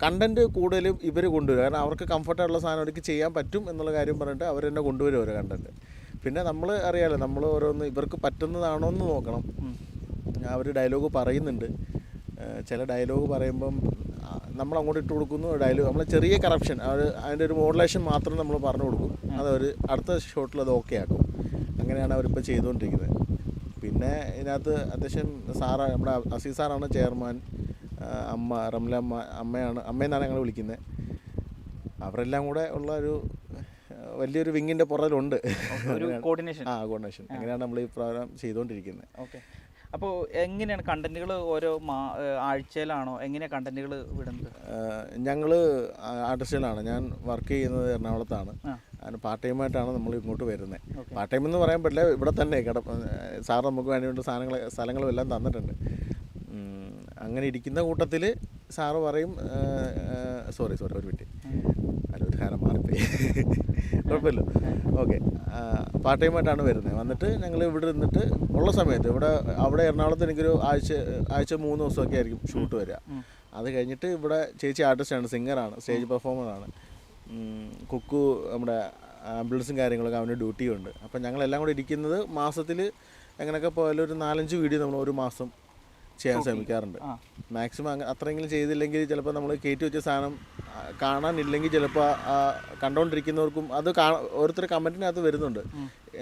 കണ്ടൻറ്റ് കൂടുതലും ഇവർ കൊണ്ടുവരും. കാരണം അവർക്ക് കംഫർട്ടായിട്ടുള്ള സാധനം അവർക്ക് ചെയ്യാൻ പറ്റും എന്നുള്ള കാര്യം പറഞ്ഞിട്ട് അവർ തന്നെ കൊണ്ടുവരും ഓരോ കണ്ടൻറ്റ്. പിന്നെ നമ്മൾ അറിയാമല്ലോ, നമ്മൾ ഓരോന്ന് ഇവർക്ക് പറ്റുന്നതാണോ എന്ന് നോക്കണം. അവർ ഡയലോഗ് പറയുന്നുണ്ട്, ചില ഡയലോഗ് പറയുമ്പം നമ്മൾ അങ്ങോട്ട് ഇട്ട് കൊടുക്കുന്നു ഡയലോഗ്, നമ്മൾ ചെറിയ കറപ്ഷൻ അതിൻ്റെ ഒരു മോഡുലേഷൻ മാത്രം നമ്മൾ പറഞ്ഞു കൊടുക്കും, അതവർ അടുത്ത ഷോട്ടിൽ അത് ഓക്കെ ആക്കും. അങ്ങനെയാണ് അവരിപ്പോൾ ചെയ്തുകൊണ്ടിരിക്കുന്നത്. പിന്നെ ഇതിനകത്ത് അത്യാവശ്യം സാറാണ്, നമ്മുടെ അസീസ് സാറാണ് ചെയർമാൻ, അമ്മ റംല അമ്മയെന്നാണ് ഞങ്ങൾ വിളിക്കുന്നത്. അവരെല്ലാം കൂടെ ഉള്ള ഒരു വലിയൊരു വിങ്ങിൻ്റെ പുറകിലുണ്ട് കോർഡിനേഷൻ. കോർഡിനേഷൻ. അങ്ങനെയാണ് നമ്മൾ ഈ പ്രോഗ്രാം ചെയ്തുകൊണ്ടിരിക്കുന്നത്. ഓക്കെ. അപ്പോൾ എങ്ങനെയാണ് കണ്ടന്റുകൾ ഓരോ ആഴ്ചയിലാണോ എങ്ങനെയാണ് കണ്ടന്റുകൾ വിടുന്നത്? ഞങ്ങൾ ആർട്ടിസ്റ്റുകളാണ്. ഞാൻ വർക്ക് ചെയ്യുന്നത് എറണാകുളത്താണ്. അതിന് പാർട്ട് ടൈമായിട്ടാണ് നമ്മൾ ഇങ്ങോട്ട് വരുന്നത്. പാർട്ട് ടൈം എന്ന് പറയാൻ പറ്റില്ല, ഇവിടെ തന്നെ സാർ നമുക്ക് വേണ്ടിയിട്ട് സ്ഥലങ്ങളും എല്ലാം തന്നിട്ടുണ്ട്. അങ്ങനെ ഇരിക്കുന്ന കൂട്ടത്തിൽ സാറ് പറയും, സോറി ഒരു മിനിറ്റ്, ഒരു കാര്യം മാറിപ്പോയി, കുഴപ്പമില്ല, ഓക്കെ. പാർട്ട് ടൈമായിട്ടാണ് വരുന്നത്. വന്നിട്ട് ഞങ്ങൾ ഇവിടെ നിന്നിട്ട് ഉള്ള സമയത്ത് അവിടെ എറണാകുളത്ത് എനിക്കൊരു ആഴ്ച 3 ദിവസമൊക്കെ ആയിരിക്കും ഷൂട്ട് വരിക. അത് കഴിഞ്ഞിട്ട് ഇവിടെ ചേച്ചി ആർട്ടിസ്റ്റാണ്, സിംഗറാണ്, സ്റ്റേജ് പെർഫോമറാണ്. കുക്കു നമ്മുടെ ആംബുലൻസും കാര്യങ്ങളൊക്കെ അവന് ഡ്യൂട്ടിയുണ്ട്. അപ്പം ഞങ്ങളെല്ലാം കൂടെ ഇരിക്കുന്നത് മാസത്തിൽ എങ്ങനെയൊക്കെ പോയാലും ഒരു 4-5 വീഡിയോ നമ്മൾ ഒരു മാസം ചെയ്യാൻ ശ്രമിക്കാറുണ്ട്. മാക്സിമം അത്രയെങ്കിലും ചെയ്തില്ലെങ്കിൽ ചിലപ്പോൾ നമ്മൾ കയറ്റി വെച്ച സാധനം കാണാനില്ലെങ്കിൽ ചിലപ്പോൾ കണ്ടുകൊണ്ടിരിക്കുന്നവർക്കും അത് ഓരോരുത്തർ കമൻറ്റിനകത്ത് വരുന്നുണ്ട്,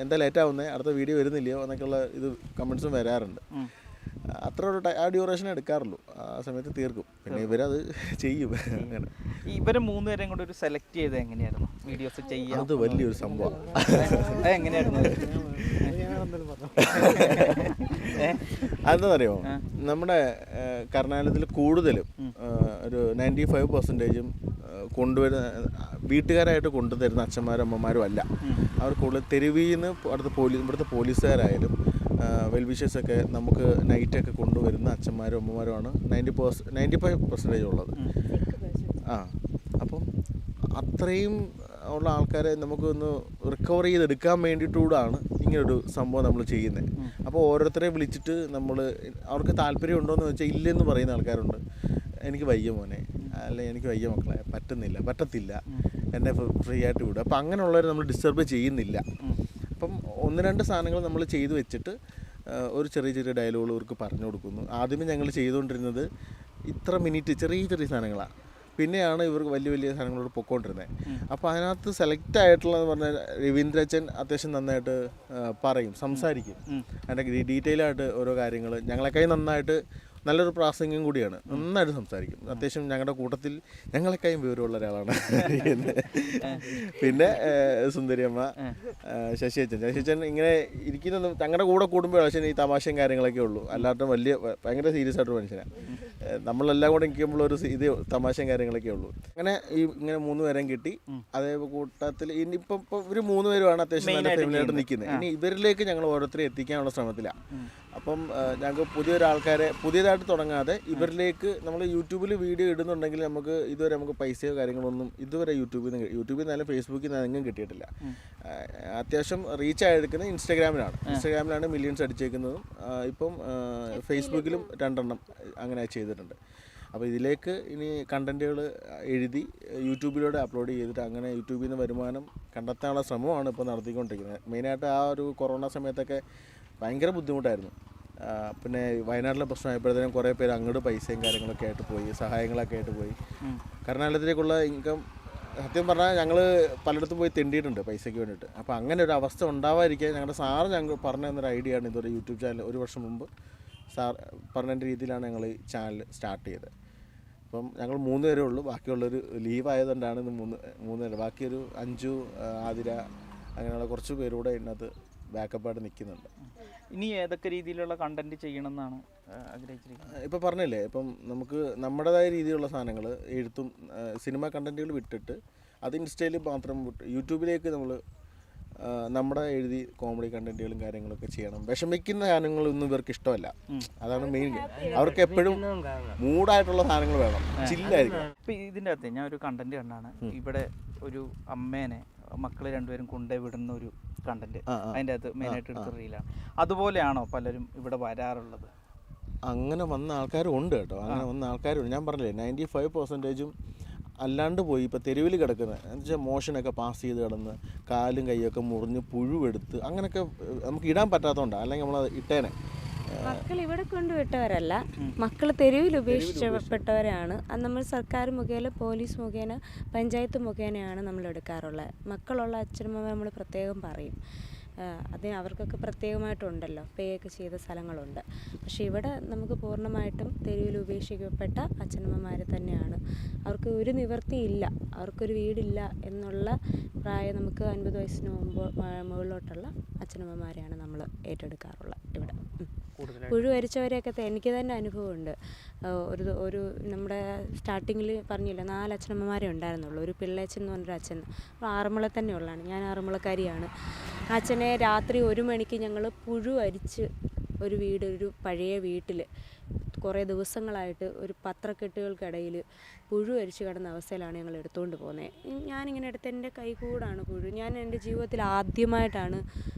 എന്താ ലേറ്റാവുന്നത്, അടുത്ത വീഡിയോ വരുന്നില്ലയോ എന്നൊക്കെയുള്ള ഇത് കമൻറ്റ്സും വരാറുണ്ട്. അത്ര ഒരു ആ ഡ്യൂറേഷൻ എടുക്കാറുള്ളൂ, ആ സമയത്ത് തീർക്കും. പിന്നെ ഇവരത് ചെയ്യും. അങ്ങനെ ഇവരെ 3 പേരെയും കൂടെ ഒരു സെലക്ട് ചെയ്ത് എങ്ങനെയായിരുന്നു വീഡിയോസ് ചെയ്യാൻ? അത് വലിയൊരു സംഭവം. എങ്ങനെയായിരുന്നു? അതെന്താണെന്നറിയോ, നമ്മുടെ കർണാടകത്തിൽ കൂടുതലും ഒരു 95% കൊണ്ടുവരുന്ന വീട്ടുകാരായിട്ട് കൊണ്ടുതരുന്ന അച്ഛന്മാരും അമ്മമാരും അല്ല. അവർ കൂടുതൽ തെരുവിൽ നിന്ന് ഇവിടുത്തെ പോലീസുകാരായാലും വെൽവിഷേഴ്സൊക്കെ നമുക്ക് നൈറ്റൊക്കെ കൊണ്ടുവരുന്ന അച്ഛന്മാരും അമ്മമാരുമാണ് 95% ഉള്ളത്. അപ്പം അത്രയും ഉള്ള ആൾക്കാരെ നമുക്കൊന്ന് റിക്കവർ ചെയ്തെടുക്കാൻ വേണ്ടിയിട്ടൂടാണ് ഇങ്ങനൊരു സംഭവം നമ്മൾ ചെയ്യുന്നത്. അപ്പോൾ ഓരോരുത്തരെ വിളിച്ചിട്ട് അവർക്ക് താല്പര്യം ഉണ്ടോയെന്ന് വെച്ചാൽ ഇല്ലെന്ന് പറയുന്ന ആൾക്കാരുണ്ട്. എനിക്ക് വയ്യ മോനെ, അല്ലെങ്കിൽ എനിക്ക് വയ്യ മക്കളെ, പറ്റത്തില്ല, എന്നെ ഫ്രീ ആയിട്ട് വിടും. അപ്പം അങ്ങനെയുള്ളവരെ നമ്മൾ ഡിസ്റ്റർബ് ചെയ്യുന്നില്ല. അപ്പം 1-2 സാധനങ്ങൾ നമ്മൾ ചെയ്തു വെച്ചിട്ട് ഒരു ചെറിയ ഡയലോഗുകൾ ഇവർക്ക് പറഞ്ഞു കൊടുക്കുന്നു. ആദ്യമേ ഞങ്ങൾ ചെയ്തുകൊണ്ടിരുന്നത് ഇത്ര മിനിറ്റ് ചെറിയ സാധനങ്ങളാണ്. പിന്നെയാണ് ഇവർക്ക് വലിയ സാധനങ്ങളോട് പൊയ്ക്കൊണ്ടിരുന്നത്. അപ്പോൾ അതിനകത്ത് സെലക്ട് ആയിട്ടുള്ളതെന്ന് പറഞ്ഞാൽ രവീന്ദ്രച്ചൻ അത്യാവശ്യം നന്നായിട്ട് പറയും, സംസാരിക്കും. അതിൻ്റെ ഡീറ്റെയിലായിട്ട് ഓരോ കാര്യങ്ങൾ ഞങ്ങളെക്കായി നന്നായിട്ട് നല്ലൊരു പ്രാസംഗികം കൂടിയാണ്, നന്നായിട്ട് സംസാരിക്കും. അത്യാവശ്യം ഞങ്ങളുടെ കൂട്ടത്തിൽ ഞങ്ങളെക്കായും വിവരമുള്ള ഒരാളാണ്. പിന്നെ സുന്ദരിയമ്മ, ശശിയച്ചൻ ഇങ്ങനെ ഇരിക്കുന്നത് ഞങ്ങളുടെ കൂടെ കൂടുമ്പോഴാണ് പക്ഷേ ഈ തമാശയും കാര്യങ്ങളൊക്കെ ഉള്ളൂ. അല്ലാത്ത ഭയങ്കര സീരിയസ് ആയിട്ടൊരു മനുഷ്യനാണ്. നമ്മളെല്ലാം കൂടെ നിൽക്കുമ്പോൾ ഒരു ഇത് തമാശയും കാര്യങ്ങളൊക്കെ ഉള്ളൂ. അങ്ങനെ ഇങ്ങനെ 3 പേരെയും കിട്ടി. അതേ കൂട്ടത്തിൽ ഇനിയിപ്പോൾ ഇവർ 3 പേരുമാണ് അത്യാവശ്യം നല്ല ഫാമിലിയായിട്ട് നിൽക്കുന്നത്. ഇനി ഇവരിലേക്ക് ഞങ്ങൾ ഓരോരുത്തരെ എത്തിക്കാനുള്ള ശ്രമത്തിലാണ്. അപ്പം ഞങ്ങൾക്ക് പുതിയൊരാൾക്കാരെ പുതിയതായിട്ട് തുടങ്ങാതെ ഇവരിലേക്ക് നമ്മൾ യൂട്യൂബിൽ വീഡിയോ ഇടുന്നുണ്ടെങ്കിൽ ഇതുവരെ നമുക്ക് പൈസയോ കാര്യങ്ങളൊന്നും ഇതുവരെ യൂട്യൂബിൽ നിന്നാലും ഫേസ്ബുക്കിൽ നിന്ന് എങ്ങും കിട്ടിയിട്ടില്ല. അത്യാവശ്യം റീച്ച് ആയെടുക്കുന്നത് ഇൻസ്റ്റാഗ്രാമിലാണ് മില്യൺസ് അടിച്ചേക്കുന്നതും. ഇപ്പം ഫേസ്ബുക്കിലും 2 അങ്ങനെ ചെയ്തിട്ടുണ്ട്. അപ്പോൾ ഇതിലേക്ക് ഇനി കണ്ടൻറ്റുകൾ എഴുതി യൂട്യൂബിലൂടെ അപ്ലോഡ് ചെയ്തിട്ട് അങ്ങനെ യൂട്യൂബിൽ നിന്ന് വരുമാനം കണ്ടെത്താനുള്ള ശ്രമമാണ് ഇപ്പോൾ നടത്തിക്കൊണ്ടിരിക്കുന്നത്. മെയിനായിട്ട് ആ ഒരു കൊറോണ സമയത്തൊക്കെ ഭയങ്കര ബുദ്ധിമുട്ടായിരുന്നു. പിന്നെ വയനാട്ടിലെ പ്രശ്നമായപ്പോഴത്തേനും കുറേ പേര് അങ്ങോട്ട് പൈസയും കാര്യങ്ങളൊക്കെ ആയിട്ട് പോയി, സഹായങ്ങളൊക്കെ ആയിട്ട് പോയി. കർണാടകത്തിലേക്കുള്ള ഇൻകം സത്യം പറഞ്ഞാൽ ഞങ്ങൾ പലയിടത്തും പോയി തെണ്ടിയിട്ടുണ്ട് പൈസയ്ക്ക് വേണ്ടിയിട്ട്. അപ്പോൾ അങ്ങനെ ഒരു അവസ്ഥ ഉണ്ടാവാതിരിക്കാൻ ഞങ്ങളുടെ സാറ് ഞങ്ങൾ പറഞ്ഞു തന്നൊരു ഐഡിയ ആണ് ഇതൊരു യൂട്യൂബ് ചാനൽ 1 വർഷം മുമ്പ് സാർ പറഞ്ഞ രീതിയിലാണ് ഞങ്ങൾ ഈ ചാനൽ സ്റ്റാർട്ട് ചെയ്തത്. അപ്പം ഞങ്ങൾ 3 പേരേ ഉള്ളൂ. ബാക്കിയുള്ളൊരു ലീവ് ആയതുകൊണ്ടാണ് ഇത് 3 പേര്. ബാക്കിയൊരു 5 ആതിര അങ്ങനെയുള്ള കുറച്ച് പേരൂടെ ഇതിനകത്ത് ബാക്കപ്പായിട്ട് നിൽക്കുന്നുണ്ട്. ഇനി ഏതൊക്കെ രീതിയിലുള്ള കണ്ടന്റ് ചെയ്യണമെന്നാണ് ആഗ്രഹിച്ചിരിക്കുന്നത്? ഇപ്പോൾ പറഞ്ഞില്ലേ, ഇപ്പം നമുക്ക് നമ്മുടേതായ രീതിയിലുള്ള സാധനങ്ങൾ എഴുത്തും സിനിമ കണ്ടന്റുകൾ വിട്ടിട്ട് അത് ഇൻസ്റ്റയിൽ മാത്രം യൂട്യൂബിലേക്ക് നമ്മൾ നമ്മുടെ എഴുതി കോമഡി കണ്ടന്റുകളും കാര്യങ്ങളൊക്കെ ചെയ്യണം. വിഷമിക്കുന്ന സാധനങ്ങളൊന്നും ഇവർക്ക് ഇഷ്ടമല്ല. അതാണ് മെയിൻ. അവർക്ക് എപ്പോഴും മൂഡായിട്ടുള്ള സാധനങ്ങൾ വേണം, ചില്ലായിരിക്കും. ഇപ്പം ഇതിൻ്റെ അകത്ത് ഞാൻ ഒരു കണ്ടന്റ് കണ്ടാണ്, ഇവിടെ ഒരു അമ്മേനെ മക്കൾ 2 പേരും കൊണ്ടേ വിടുന്ന ഒരു കണ്ടന്റ് അതിൻ്റെ അകത്ത് മെയിനായിട്ട് എടുത്ത റീലാണ്. അതുപോലെയാണോ പലരും ഇവിടെ വരാറുള്ളത്? അങ്ങനെ വന്ന ആൾക്കാരും ഉണ്ട് കേട്ടോ. അങ്ങനെ വന്ന ആൾക്കാരുണ്ട്. ഞാൻ പറഞ്ഞില്ലേ 95% അല്ലാണ്ട് പോയി ഇപ്പോൾ തെരുവിൽ കിടക്കുന്നത് എന്ന് വെച്ചാൽ മോഷനൊക്കെ പാസ് ചെയ്ത് കിടന്ന് കാലും കൈയൊക്കെ മുറിഞ്ഞ് പുഴുവെടുത്ത് അങ്ങനെയൊക്കെ നമുക്ക് ഇടാൻ പറ്റാത്തതുകൊണ്ടാണ്, അല്ലെങ്കിൽ നമ്മളത് ഇട്ടേനെ. മക്കൾ ഇവിടെ കൊണ്ടുവിട്ടവരല്ല, മക്കൾ തെരുവിൽ ഉപേക്ഷിക്കപ്പെട്ടവരാണ്. അത് നമ്മൾ സർക്കാർ മുഖേന, പോലീസ് മുഖേന, പഞ്ചായത്ത് മുഖേനയാണ് നമ്മൾ എടുക്കാറുള്ളത്. മക്കളുള്ള അച്ഛനമ്മ നമ്മൾ പ്രത്യേകം പറയും. അതിന് അവർക്കൊക്കെ പ്രത്യേകമായിട്ടുണ്ടല്ലോ, പേ ഒക്കെ ചെയ്ത സ്ഥലങ്ങളുണ്ട്. പക്ഷേ ഇവിടെ നമുക്ക് പൂർണ്ണമായിട്ടും തെരുവിൽ ഉപേക്ഷിക്കപ്പെട്ട അച്ഛനമ്മമാർ തന്നെയാണ്. അവർക്ക് ഒരു നിവൃത്തിയില്ല, അവർക്കൊരു വീടില്ല എന്നുള്ള പ്രായം നമുക്ക് 50 വയസ്സിന് മുകളിലോട്ടുള്ള അച്ഛനമ്മമാരെയാണ് നമ്മൾ ഏറ്റെടുക്കാറുള്ളത് ഇവിടെ. പുഴു അരിച്ചവരെയൊക്കെ എനിക്ക് തന്നെ അനുഭവമുണ്ട്. ഒരു നമ്മുടെ സ്റ്റാർട്ടിങ്ങിൽ പറഞ്ഞില്ല 4 അച്ഛനമ്മമാരെ ഉണ്ടായിരുന്നുള്ളൂ. ഒരു പിള്ളേച്ചൻ എന്ന് പറഞ്ഞൊരു അച്ഛൻ ആറന്മുള തന്നെ ഉള്ളതാണ്. ഞാൻ ആറന്മുളക്കാരിയാണ്. അച്ഛനെ രാത്രി 1 മണിക്ക് ഞങ്ങൾ പുഴു അരിച്ച് ഒരു പഴയ വീട്ടിൽ കുറേ ദിവസങ്ങളായിട്ട് ഒരു പത്രക്കെട്ടുകൾക്കിടയിൽ പുഴു അരിച്ച് കിടന്ന അവസ്ഥയിലാണ് ഞങ്ങൾ എടുത്തുകൊണ്ട് പോകുന്നത്. ഞാനിങ്ങനെ എടുത്ത് എൻ്റെ കൈ കൂടാണ് പുഴു. ഞാൻ എൻ്റെ ജീവിതത്തിൽ ആദ്യമായിട്ടാണ്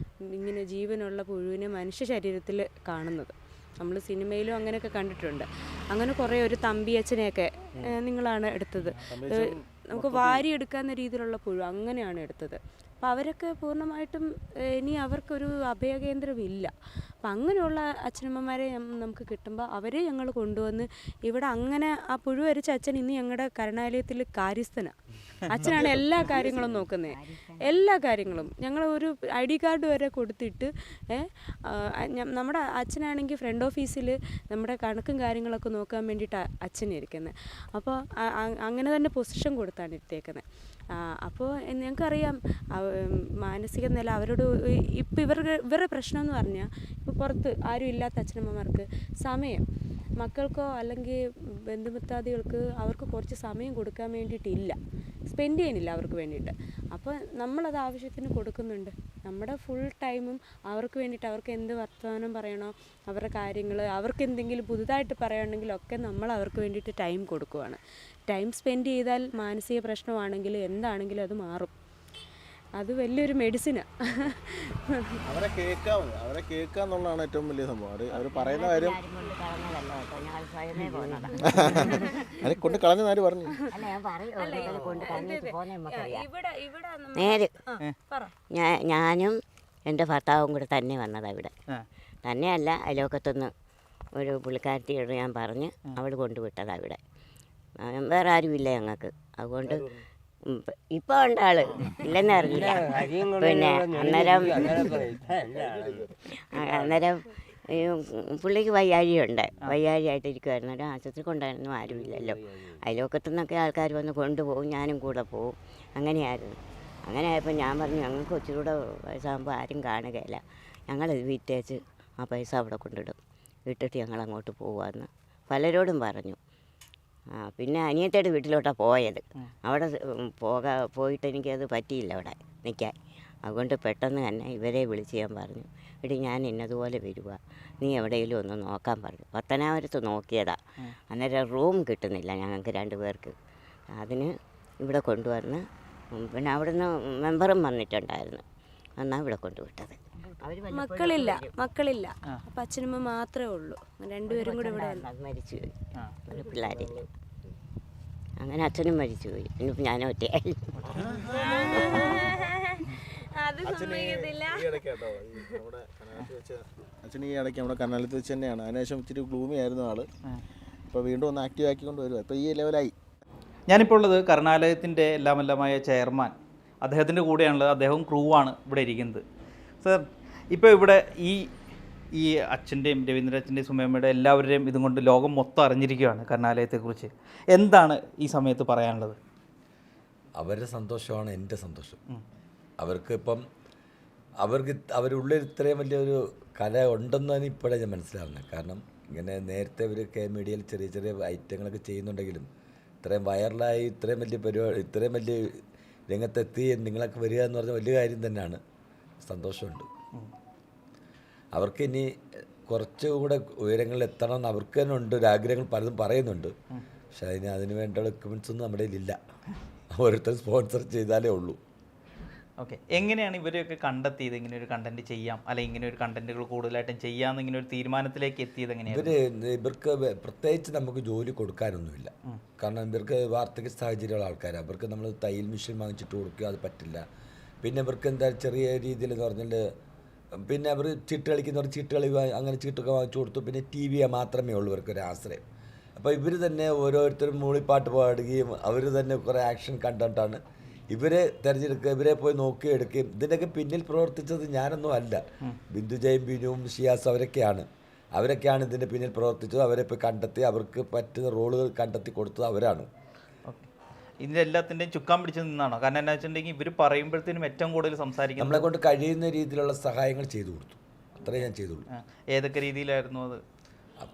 ഇങ്ങനെ ജീവനുള്ള പുഴുവിനെ മനുഷ്യ ശരീരത്തിൽ കാണുന്നത്. നമ്മൾ സിനിമയിലും അങ്ങനെയൊക്കെ കണ്ടിട്ടുണ്ട്. അങ്ങനെ കുറേ ഒരു തമ്പിയച്ഛനെയൊക്കെ നിങ്ങളാണ് എടുത്തത്. നമുക്ക് വാരിയെടുക്കാവുന്ന രീതിയിലുള്ള പുഴു അങ്ങനെയാണ് എടുത്തത്. അപ്പോൾ അവരൊക്കെ പൂർണ്ണമായിട്ടും ഇനി അവർക്കൊരു അഭയകേന്ദ്രമില്ല. അപ്പം അങ്ങനെയുള്ള അച്ഛനമ്മമാരെ നമുക്ക് കിട്ടുമ്പോൾ അവരെ ഞങ്ങൾ കൊണ്ടുവന്ന് ഇവിടെ അങ്ങനെ ആ പുഴു അരിച്ച അച്ഛൻ ഇന്ന് ഞങ്ങളുടെ കരുണാലയത്തിൽ കാര്യസ്ഥനാണ്. അച്ഛനാണ് എല്ലാ കാര്യങ്ങളും നോക്കുന്നത്. എല്ലാ കാര്യങ്ങളും ഞങ്ങൾ ഒരു ID കാർഡ് വരെ കൊടുത്തിട്ട് നമ്മുടെ അച്ഛനാണെങ്കിൽ ഫ്രണ്ട് ഓഫീസിൽ നമ്മുടെ കണക്കും കാര്യങ്ങളൊക്കെ നോക്കാൻ വേണ്ടിയിട്ട് അച്ഛനിരിക്കുന്നത്. അപ്പോൾ അങ്ങനെ തന്നെ പൊസിഷൻ കൊടുത്താണ് ഇട്ടേക്കുന്നത്. അപ്പോൾ ഞങ്ങൾക്കറിയാം മാനസിക നില അവരോട്. ഇപ്പം ഇവരുടെ പ്രശ്നം എന്ന് പറഞ്ഞാൽ ഇപ്പോൾ പുറത്ത് ആരും ഇല്ലാത്ത അച്ഛനമ്മമാർക്ക് സമയം, മക്കൾക്കോ അല്ലെങ്കിൽ ബന്ധുമിത്രാദികൾക്ക് അവർക്ക് കുറച്ച് സമയം കൊടുക്കാൻ വേണ്ടിയിട്ടില്ല, സ്പെൻഡ് ചെയ്യാനില്ല അവർക്ക് വേണ്ടിയിട്ട്. അപ്പോൾ നമ്മളത് ആവശ്യത്തിന് കൊടുക്കുന്നുണ്ട്. നമ്മുടെ ഫുൾ ടൈമും അവർക്ക് വേണ്ടിയിട്ട്, അവർക്ക് എന്ത് വർത്തമാനം പറയണോ, അവരുടെ കാര്യങ്ങൾ, അവർക്ക് എന്തെങ്കിലും പുതുതായിട്ട് പറയുകയാണെങ്കിലൊക്കെ നമ്മൾ അവർക്ക് വേണ്ടിയിട്ട് ടൈം കൊടുക്കുവാണ്. ടൈം സ്പെൻഡ് ചെയ്താൽ മാനസിക പ്രശ്നമാണെങ്കിൽ എന്താണെങ്കിലും അത് മാറും. അത് വലിയൊരു മെഡിസിനാണ്. അവരെ കേൾക്കുക എന്നുള്ളതാണ് ഏറ്റവും വലിയ സംഭവം. അവർ പറയുന്ന കാര്യം അവരെ കൊണ്ട് കളഞ്ഞെന്ന് ആര് പറഞ്ഞു? നേര് ഞാനും എൻ്റെ ഭർത്താവും കൂടെ തന്നെ വന്നതാണ് ഇവിടെ. തന്നെയല്ല, അയലോക്കത്തുനിന്ന് ഒരു പുള്ളിക്കാരത്തിയോട് ഞാൻ പറഞ്ഞ് അവൾ കൊണ്ടുവിട്ടതാണ് ഇവിടെ. വേറെ ആരുമില്ല ഞങ്ങൾക്ക്. അതുകൊണ്ട് ഇപ്പോൾ ഉണ്ട് ആള്, ഇല്ലെന്ന് അറിയില്ല. പിന്നെ അന്നേരം പുള്ളിക്ക് വയ്യാഴിയായിട്ടിരിക്കുമായിരുന്നു. ഒരു ആശുപത്രി കൊണ്ടായിരുന്നു, ആരുമില്ലല്ലോ. അയലോക്കത്തു നിന്നൊക്കെ ആൾക്കാർ വന്ന് കൊണ്ടുപോകും, ഞാനും കൂടെ പോവും. അങ്ങനെയായിരുന്നു. അങ്ങനെ ആയപ്പോൾ ഞാൻ പറഞ്ഞു ഞങ്ങൾക്ക് ഒത്തിരി വയസ്സാകുമ്പോൾ ആരും കാണുകയില്ല, ഞങ്ങളിത് വിറ്റേച്ച് ആ പൈസ അവിടെ കൊണ്ടിടും, ഇട്ടിട്ട് ഞങ്ങൾ അങ്ങോട്ട് പോവാമെന്ന് പലരോടും പറഞ്ഞു. പിന്നെ അനിയത്തിയുടെ വീട്ടിലോട്ടാണ് പോയത്. അവിടെ പോയിട്ട് എനിക്കത് പറ്റിയില്ല അവിടെ നിൽക്കാൻ. അതുകൊണ്ട് പെട്ടെന്ന് തന്നെ ഇവരെ വിളിച്ച് ഞാൻ പറഞ്ഞു, എടി ഞാൻ ഇന്നതുപോലെ വരുക, നീ എവിടെയെങ്കിലും ഒന്ന് നോക്കാൻ പറഞ്ഞു. പത്തനാപുരത്ത് നോക്കിയതാണ്. അന്നേരം റൂം കിട്ടുന്നില്ല ഞങ്ങൾക്ക് 2 പേർക്ക്. അതിന് ഇവിടെ കൊണ്ടുവന്ന് പിന്നെ അവിടുന്ന് മെമ്പറും വന്നിട്ടുണ്ടായിരുന്നു. എന്നാൽ ഇവിടെ കൊണ്ടുവിട്ടത്. മക്കളില്ല അപ്പം അച്ഛനമ്മ മാത്രമേ ഉള്ളൂ. 2 പേരും കൂടെ ഇവിടെ മരിച്ചുപോയി. ഒരു പിള്ളേരില്ല. അങ്ങനെ അച്ഛനും മരിച്ചുപോയി. ഇനിയിപ്പോൾ ഞാൻ ഒറ്റയായി. അച്ഛൻ ഈ ഇടയ്ക്ക് നമ്മുടെ കനാലത്ത് വെച്ച് തന്നെയാണ്. അതിനുശേഷം ഇച്ചിരി ഗ്ലൂമി ആയിരുന്നു ആള്. ഇപ്പോൾ വീണ്ടും ഒന്ന് ആക്റ്റീവ് ആക്കിക്കൊണ്ട് വരുക. ഇപ്പോൾ ഈ ലെവലായി. ഞാനിപ്പോൾ ഉള്ളത് കരുണാലയത്തിൻ്റെ എല്ലാമെല്ലാമായ ചെയർമാൻ, അദ്ദേഹത്തിൻ്റെ കൂടെയാണുള്ളത്. അദ്ദേഹവും ക്രൂ ആണ് ഇവിടെ ഇരിക്കുന്നത്. സർ, ഇപ്പോൾ ഇവിടെ ഈ അച്ഛൻ്റെയും രവീന്ദ്രച്ഛൻ്റെയും സുമയമ്മയുടെ എല്ലാവരുടെയും ഇതും കൊണ്ട് ലോകം മൊത്തം അറിഞ്ഞിരിക്കുകയാണ് കരുണാലയത്തെക്കുറിച്ച്. എന്താണ് ഈ സമയത്ത് പറയാനുള്ളത്? അവരുടെ സന്തോഷമാണ് എൻ്റെ സന്തോഷം. അവരുള്ളിൽ ഇത്രയും വലിയൊരു കല ഉണ്ടെന്നാണ് ഇപ്പോഴേ ഞാൻ മനസ്സിലാവുന്നത്. കാരണം ഇങ്ങനെ നേരത്തെ അവർ മീഡിയയിൽ ചെറിയ ചെറിയ ഐറ്റങ്ങളൊക്കെ ചെയ്യുന്നുണ്ടെങ്കിലും ഇത്രയും വൈറലായി ഇത്രയും വലിയ പരിപാടി, ഇത്രയും വലിയ രംഗത്തെത്തി നിങ്ങളൊക്കെ വരിക എന്ന് പറഞ്ഞാൽ വലിയ കാര്യം തന്നെയാണ്. സന്തോഷമുണ്ട്. അവർക്ക് ഇനി കുറച്ചുകൂടെ ഉയരങ്ങളിൽ എത്തണമെന്ന് അവർക്ക് തന്നെ ഉണ്ട്. ഒരാഗ്രഹങ്ങൾ പലതും പറയുന്നുണ്ട്. പക്ഷെ അതിന് വേണ്ട എക്യുപ്മെൻറ്റ്സ് ഒന്നും നമ്മുടെ കയ്യിലില്ല. ഓരോരുത്തർ സ്പോൺസർ ചെയ്താലേ ഉള്ളൂ. ഓക്കെ, എങ്ങനെയാണ് ഇവരെയൊക്കെ കണ്ടെത്തിയത് ഇങ്ങനെ ഒരു കണ്ടന്റ് ചെയ്യാം, അല്ലെങ്കിൽ ഇങ്ങനെ ഒരു കണ്ടന്റുകൾ കൂടുതലായിട്ടും ചെയ്യാമെന്ന് ഇങ്ങനെ ഒരു തീരുമാനത്തിലേക്ക് എത്തിയത് എങ്ങനെയാണ്? ഇവർക്ക് പ്രത്യേകിച്ച് നമുക്ക് ജോലി കൊടുക്കാനൊന്നുമില്ല. കാരണം ഇവർക്ക് വാർദ്ധക്യ സാഹചര്യമുള്ള ആൾക്കാരാണ്. അവർക്ക് നമ്മൾ തയ്യൽ മെഷീൻ വാങ്ങിച്ചിട്ട് കൊടുക്കുക അത് പറ്റില്ല. പിന്നെ ഇവർക്ക് എന്താ ചെറിയ രീതിയിൽ എന്ന് പറഞ്ഞാൽ പിന്നെ അവർ ചീട്ട് കളിക്കുന്നവർ ചീട്ട് കളി അങ്ങനെ ചീട്ടൊക്കെ വാങ്ങിച്ചു കൊടുത്തു. പിന്നെ TV മാത്രമേ ഉള്ളൂ ഇവർക്കൊരു ആശ്രയം. അപ്പോൾ ഇവർ തന്നെ ഓരോരുത്തരും മൂളിപ്പാട്ട് പാടുകയും അവർ തന്നെ കുറേ ആക്ഷൻ കണ്ടിട്ടാണ് ഇവരെ തിരഞ്ഞെടുക്കുക, ഇവരെ പോയി നോക്കി എടുക്കുകയും. ഇതിൻ്റെയൊക്കെ പിന്നിൽ പ്രവർത്തിച്ചത് ഞാനൊന്നും അല്ല, ബിന്ദുജയും ബിനുവും ഷിയാസ് അവരൊക്കെയാണ് ഇതിൻ്റെ പിന്നിൽ പ്രവർത്തിച്ചത്. അവരെ പോയി കണ്ടെത്തി അവർക്ക് പറ്റുന്ന റോളുകൾ കണ്ടെത്തി കൊടുത്തത് അവരാണ്. ഇതിൻ്റെ എല്ലാത്തിൻ്റെയും ചുക്കാൻ പിടിച്ച് നിന്നാണോ? കാരണം എന്താ വെച്ചിട്ടുണ്ടെങ്കിൽ ഇവർ പറയുമ്പോഴത്തേനും ഏറ്റവും കൂടുതൽ സംസാരിക്കും. നമ്മളെ കൊണ്ട് കഴിയുന്ന രീതിയിലുള്ള സഹായങ്ങൾ ചെയ്തു കൊടുത്തു, അത്രേ ഞാൻ ചെയ്തുള്ളൂ. ഏതൊക്കെ രീതിയിലായിരുന്നു അത്?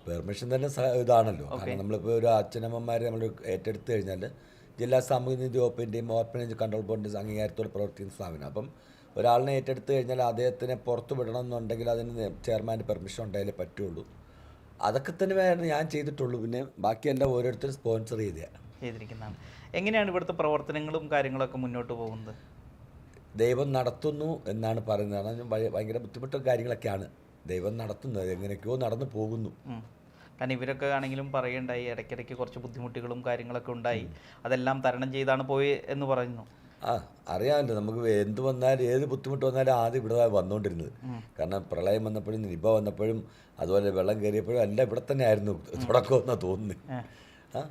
പെർമിഷൻ തന്നെ ഇതാണല്ലോ. കാരണം നമ്മളിപ്പോൾ ഒരു അച്ഛനമ്മമാരെ നമ്മൾ ഏറ്റെടുത്ത് കഴിഞ്ഞാൽ ജില്ലാ സാമൂഹ്യനീതി വകുപ്പിൻ്റെയും ഓർഫനേജ് കൺട്രോൾ ബോർഡിൻ്റെയും അംഗീകാരത്തോടെ പ്രവർത്തിക്കുന്ന സ്ഥാപനം. അപ്പം ഒരാളിനെ ഏറ്റെടുത്ത് കഴിഞ്ഞാൽ അദ്ദേഹത്തിനെ പുറത്ത് വിടണം എന്നുണ്ടെങ്കിൽ അതിന് ചെയർമാൻ്റെ പെർമിഷൻ ഉണ്ടായാലേ പറ്റുള്ളൂ. അതൊക്കെ തന്നെ വേണം ഞാൻ ചെയ്തിട്ടുള്ളൂ. പിന്നെ ബാക്കിയെല്ലാം ഓരോരുത്തരും സ്പോൺസർ ചെയ്തിരിക്കുന്നതാണ്. എങ്ങനെയാണ് ഇവിടുത്തെ പ്രവർത്തനങ്ങളും കാര്യങ്ങളൊക്കെ മുന്നോട്ട് പോകുന്നത്? ദൈവം നടത്തുന്നു എന്നാണ് പറയുന്നത്. കാരണം ഭയങ്കര ബുദ്ധിമുട്ടുള്ള കാര്യങ്ങളൊക്കെയാണ് ദൈവം നടത്തുന്നത്, എങ്ങനെയൊക്കെയോ നടന്നു പോകുന്നു. കാരണം ഇവരൊക്കെ ആണെങ്കിലും പറയുണ്ടായി ഇടയ്ക്കിടയ്ക്ക് കുറച്ച് ബുദ്ധിമുട്ടുകളും കാര്യങ്ങളൊക്കെ ഉണ്ടായി, അതെല്ലാം തരണം ചെയ്താണ് പോയി എന്ന് പറയുന്നു. അറിയാമല്ലോ, നമുക്ക് എന്ത് വന്നാലും ഏത് ബുദ്ധിമുട്ട് വന്നാലും ആദ്യം ഇവിടെ വന്നുകൊണ്ടിരുന്നത്. കാരണം പ്രളയം വന്നപ്പോഴും നിപ വന്നപ്പോഴും അതുപോലെ വെള്ളം കയറിയപ്പോഴും എല്ലാം ഇവിടെ തന്നെ ആയിരുന്നു തുടക്കമെന്നാണ് തോന്നുന്നത്.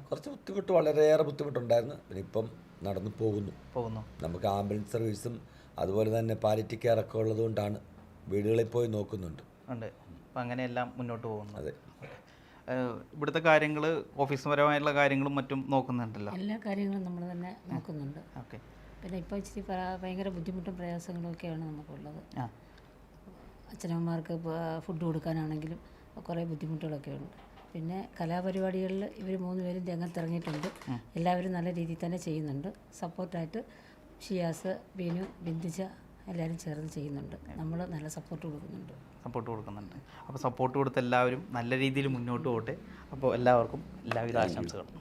കുറച്ച് ബുദ്ധിമുട്ട്, വളരെയേറെ ബുദ്ധിമുട്ടുണ്ടായിരുന്നു. പിന്നെ ഇപ്പം നടന്നു പോകുന്നു. നമുക്ക് ആംബുലൻസ് സർവീസും അതുപോലെ തന്നെ പാലിറ്റി കെയർ ഒക്കെ ഉള്ളത് കൊണ്ടാണ് വീടുകളിൽ പോയി നോക്കുന്നുണ്ട്. അപ്പം അങ്ങനെയെല്ലാം മുന്നോട്ട് പോകുന്നു. അതെ. ഇവിടുത്തെ കാര്യങ്ങൾ ഓഫീസുപരമായിട്ടുള്ള കാര്യങ്ങളും മറ്റും നോക്കുന്നുണ്ടല്ലോ? എല്ലാ കാര്യങ്ങളും നമ്മൾ തന്നെ നോക്കുന്നുണ്ട്. ഓക്കെ. പിന്നെ ഇപ്പോൾ ഇച്ചിരി ഭയങ്കര ബുദ്ധിമുട്ടും പ്രയാസങ്ങളും ഒക്കെയാണ് നമുക്കുള്ളത്. അച്ഛനമ്മമാർക്ക് ഫുഡ് കൊടുക്കാനാണെങ്കിലും കുറേ ബുദ്ധിമുട്ടുകളൊക്കെ ഉണ്ട്. പിന്നെ കലാപരിപാടികളിൽ ഇവർ 3 പേരും രംഗത്തിറങ്ങിയിട്ടുണ്ട്. എല്ലാവരും നല്ല രീതിയിൽ തന്നെ ചെയ്യുന്നുണ്ട്. സപ്പോർട്ടായിട്ട് ഷിയാസ്, ബിനു, ബിന്ദുജ എല്ലാവരും ചേർന്ന് ചെയ്യുന്നുണ്ട്. നമ്മൾ നല്ല സപ്പോർട്ട് കൊടുക്കുന്നുണ്ട്. അപ്പോൾ സപ്പോർട്ട് കൊടുത്ത് എല്ലാവരും നല്ല രീതിയിൽ മുന്നോട്ട് പോകട്ടെ. അപ്പോൾ എല്ലാവർക്കും എല്ലാവിധ ആശംസകളും.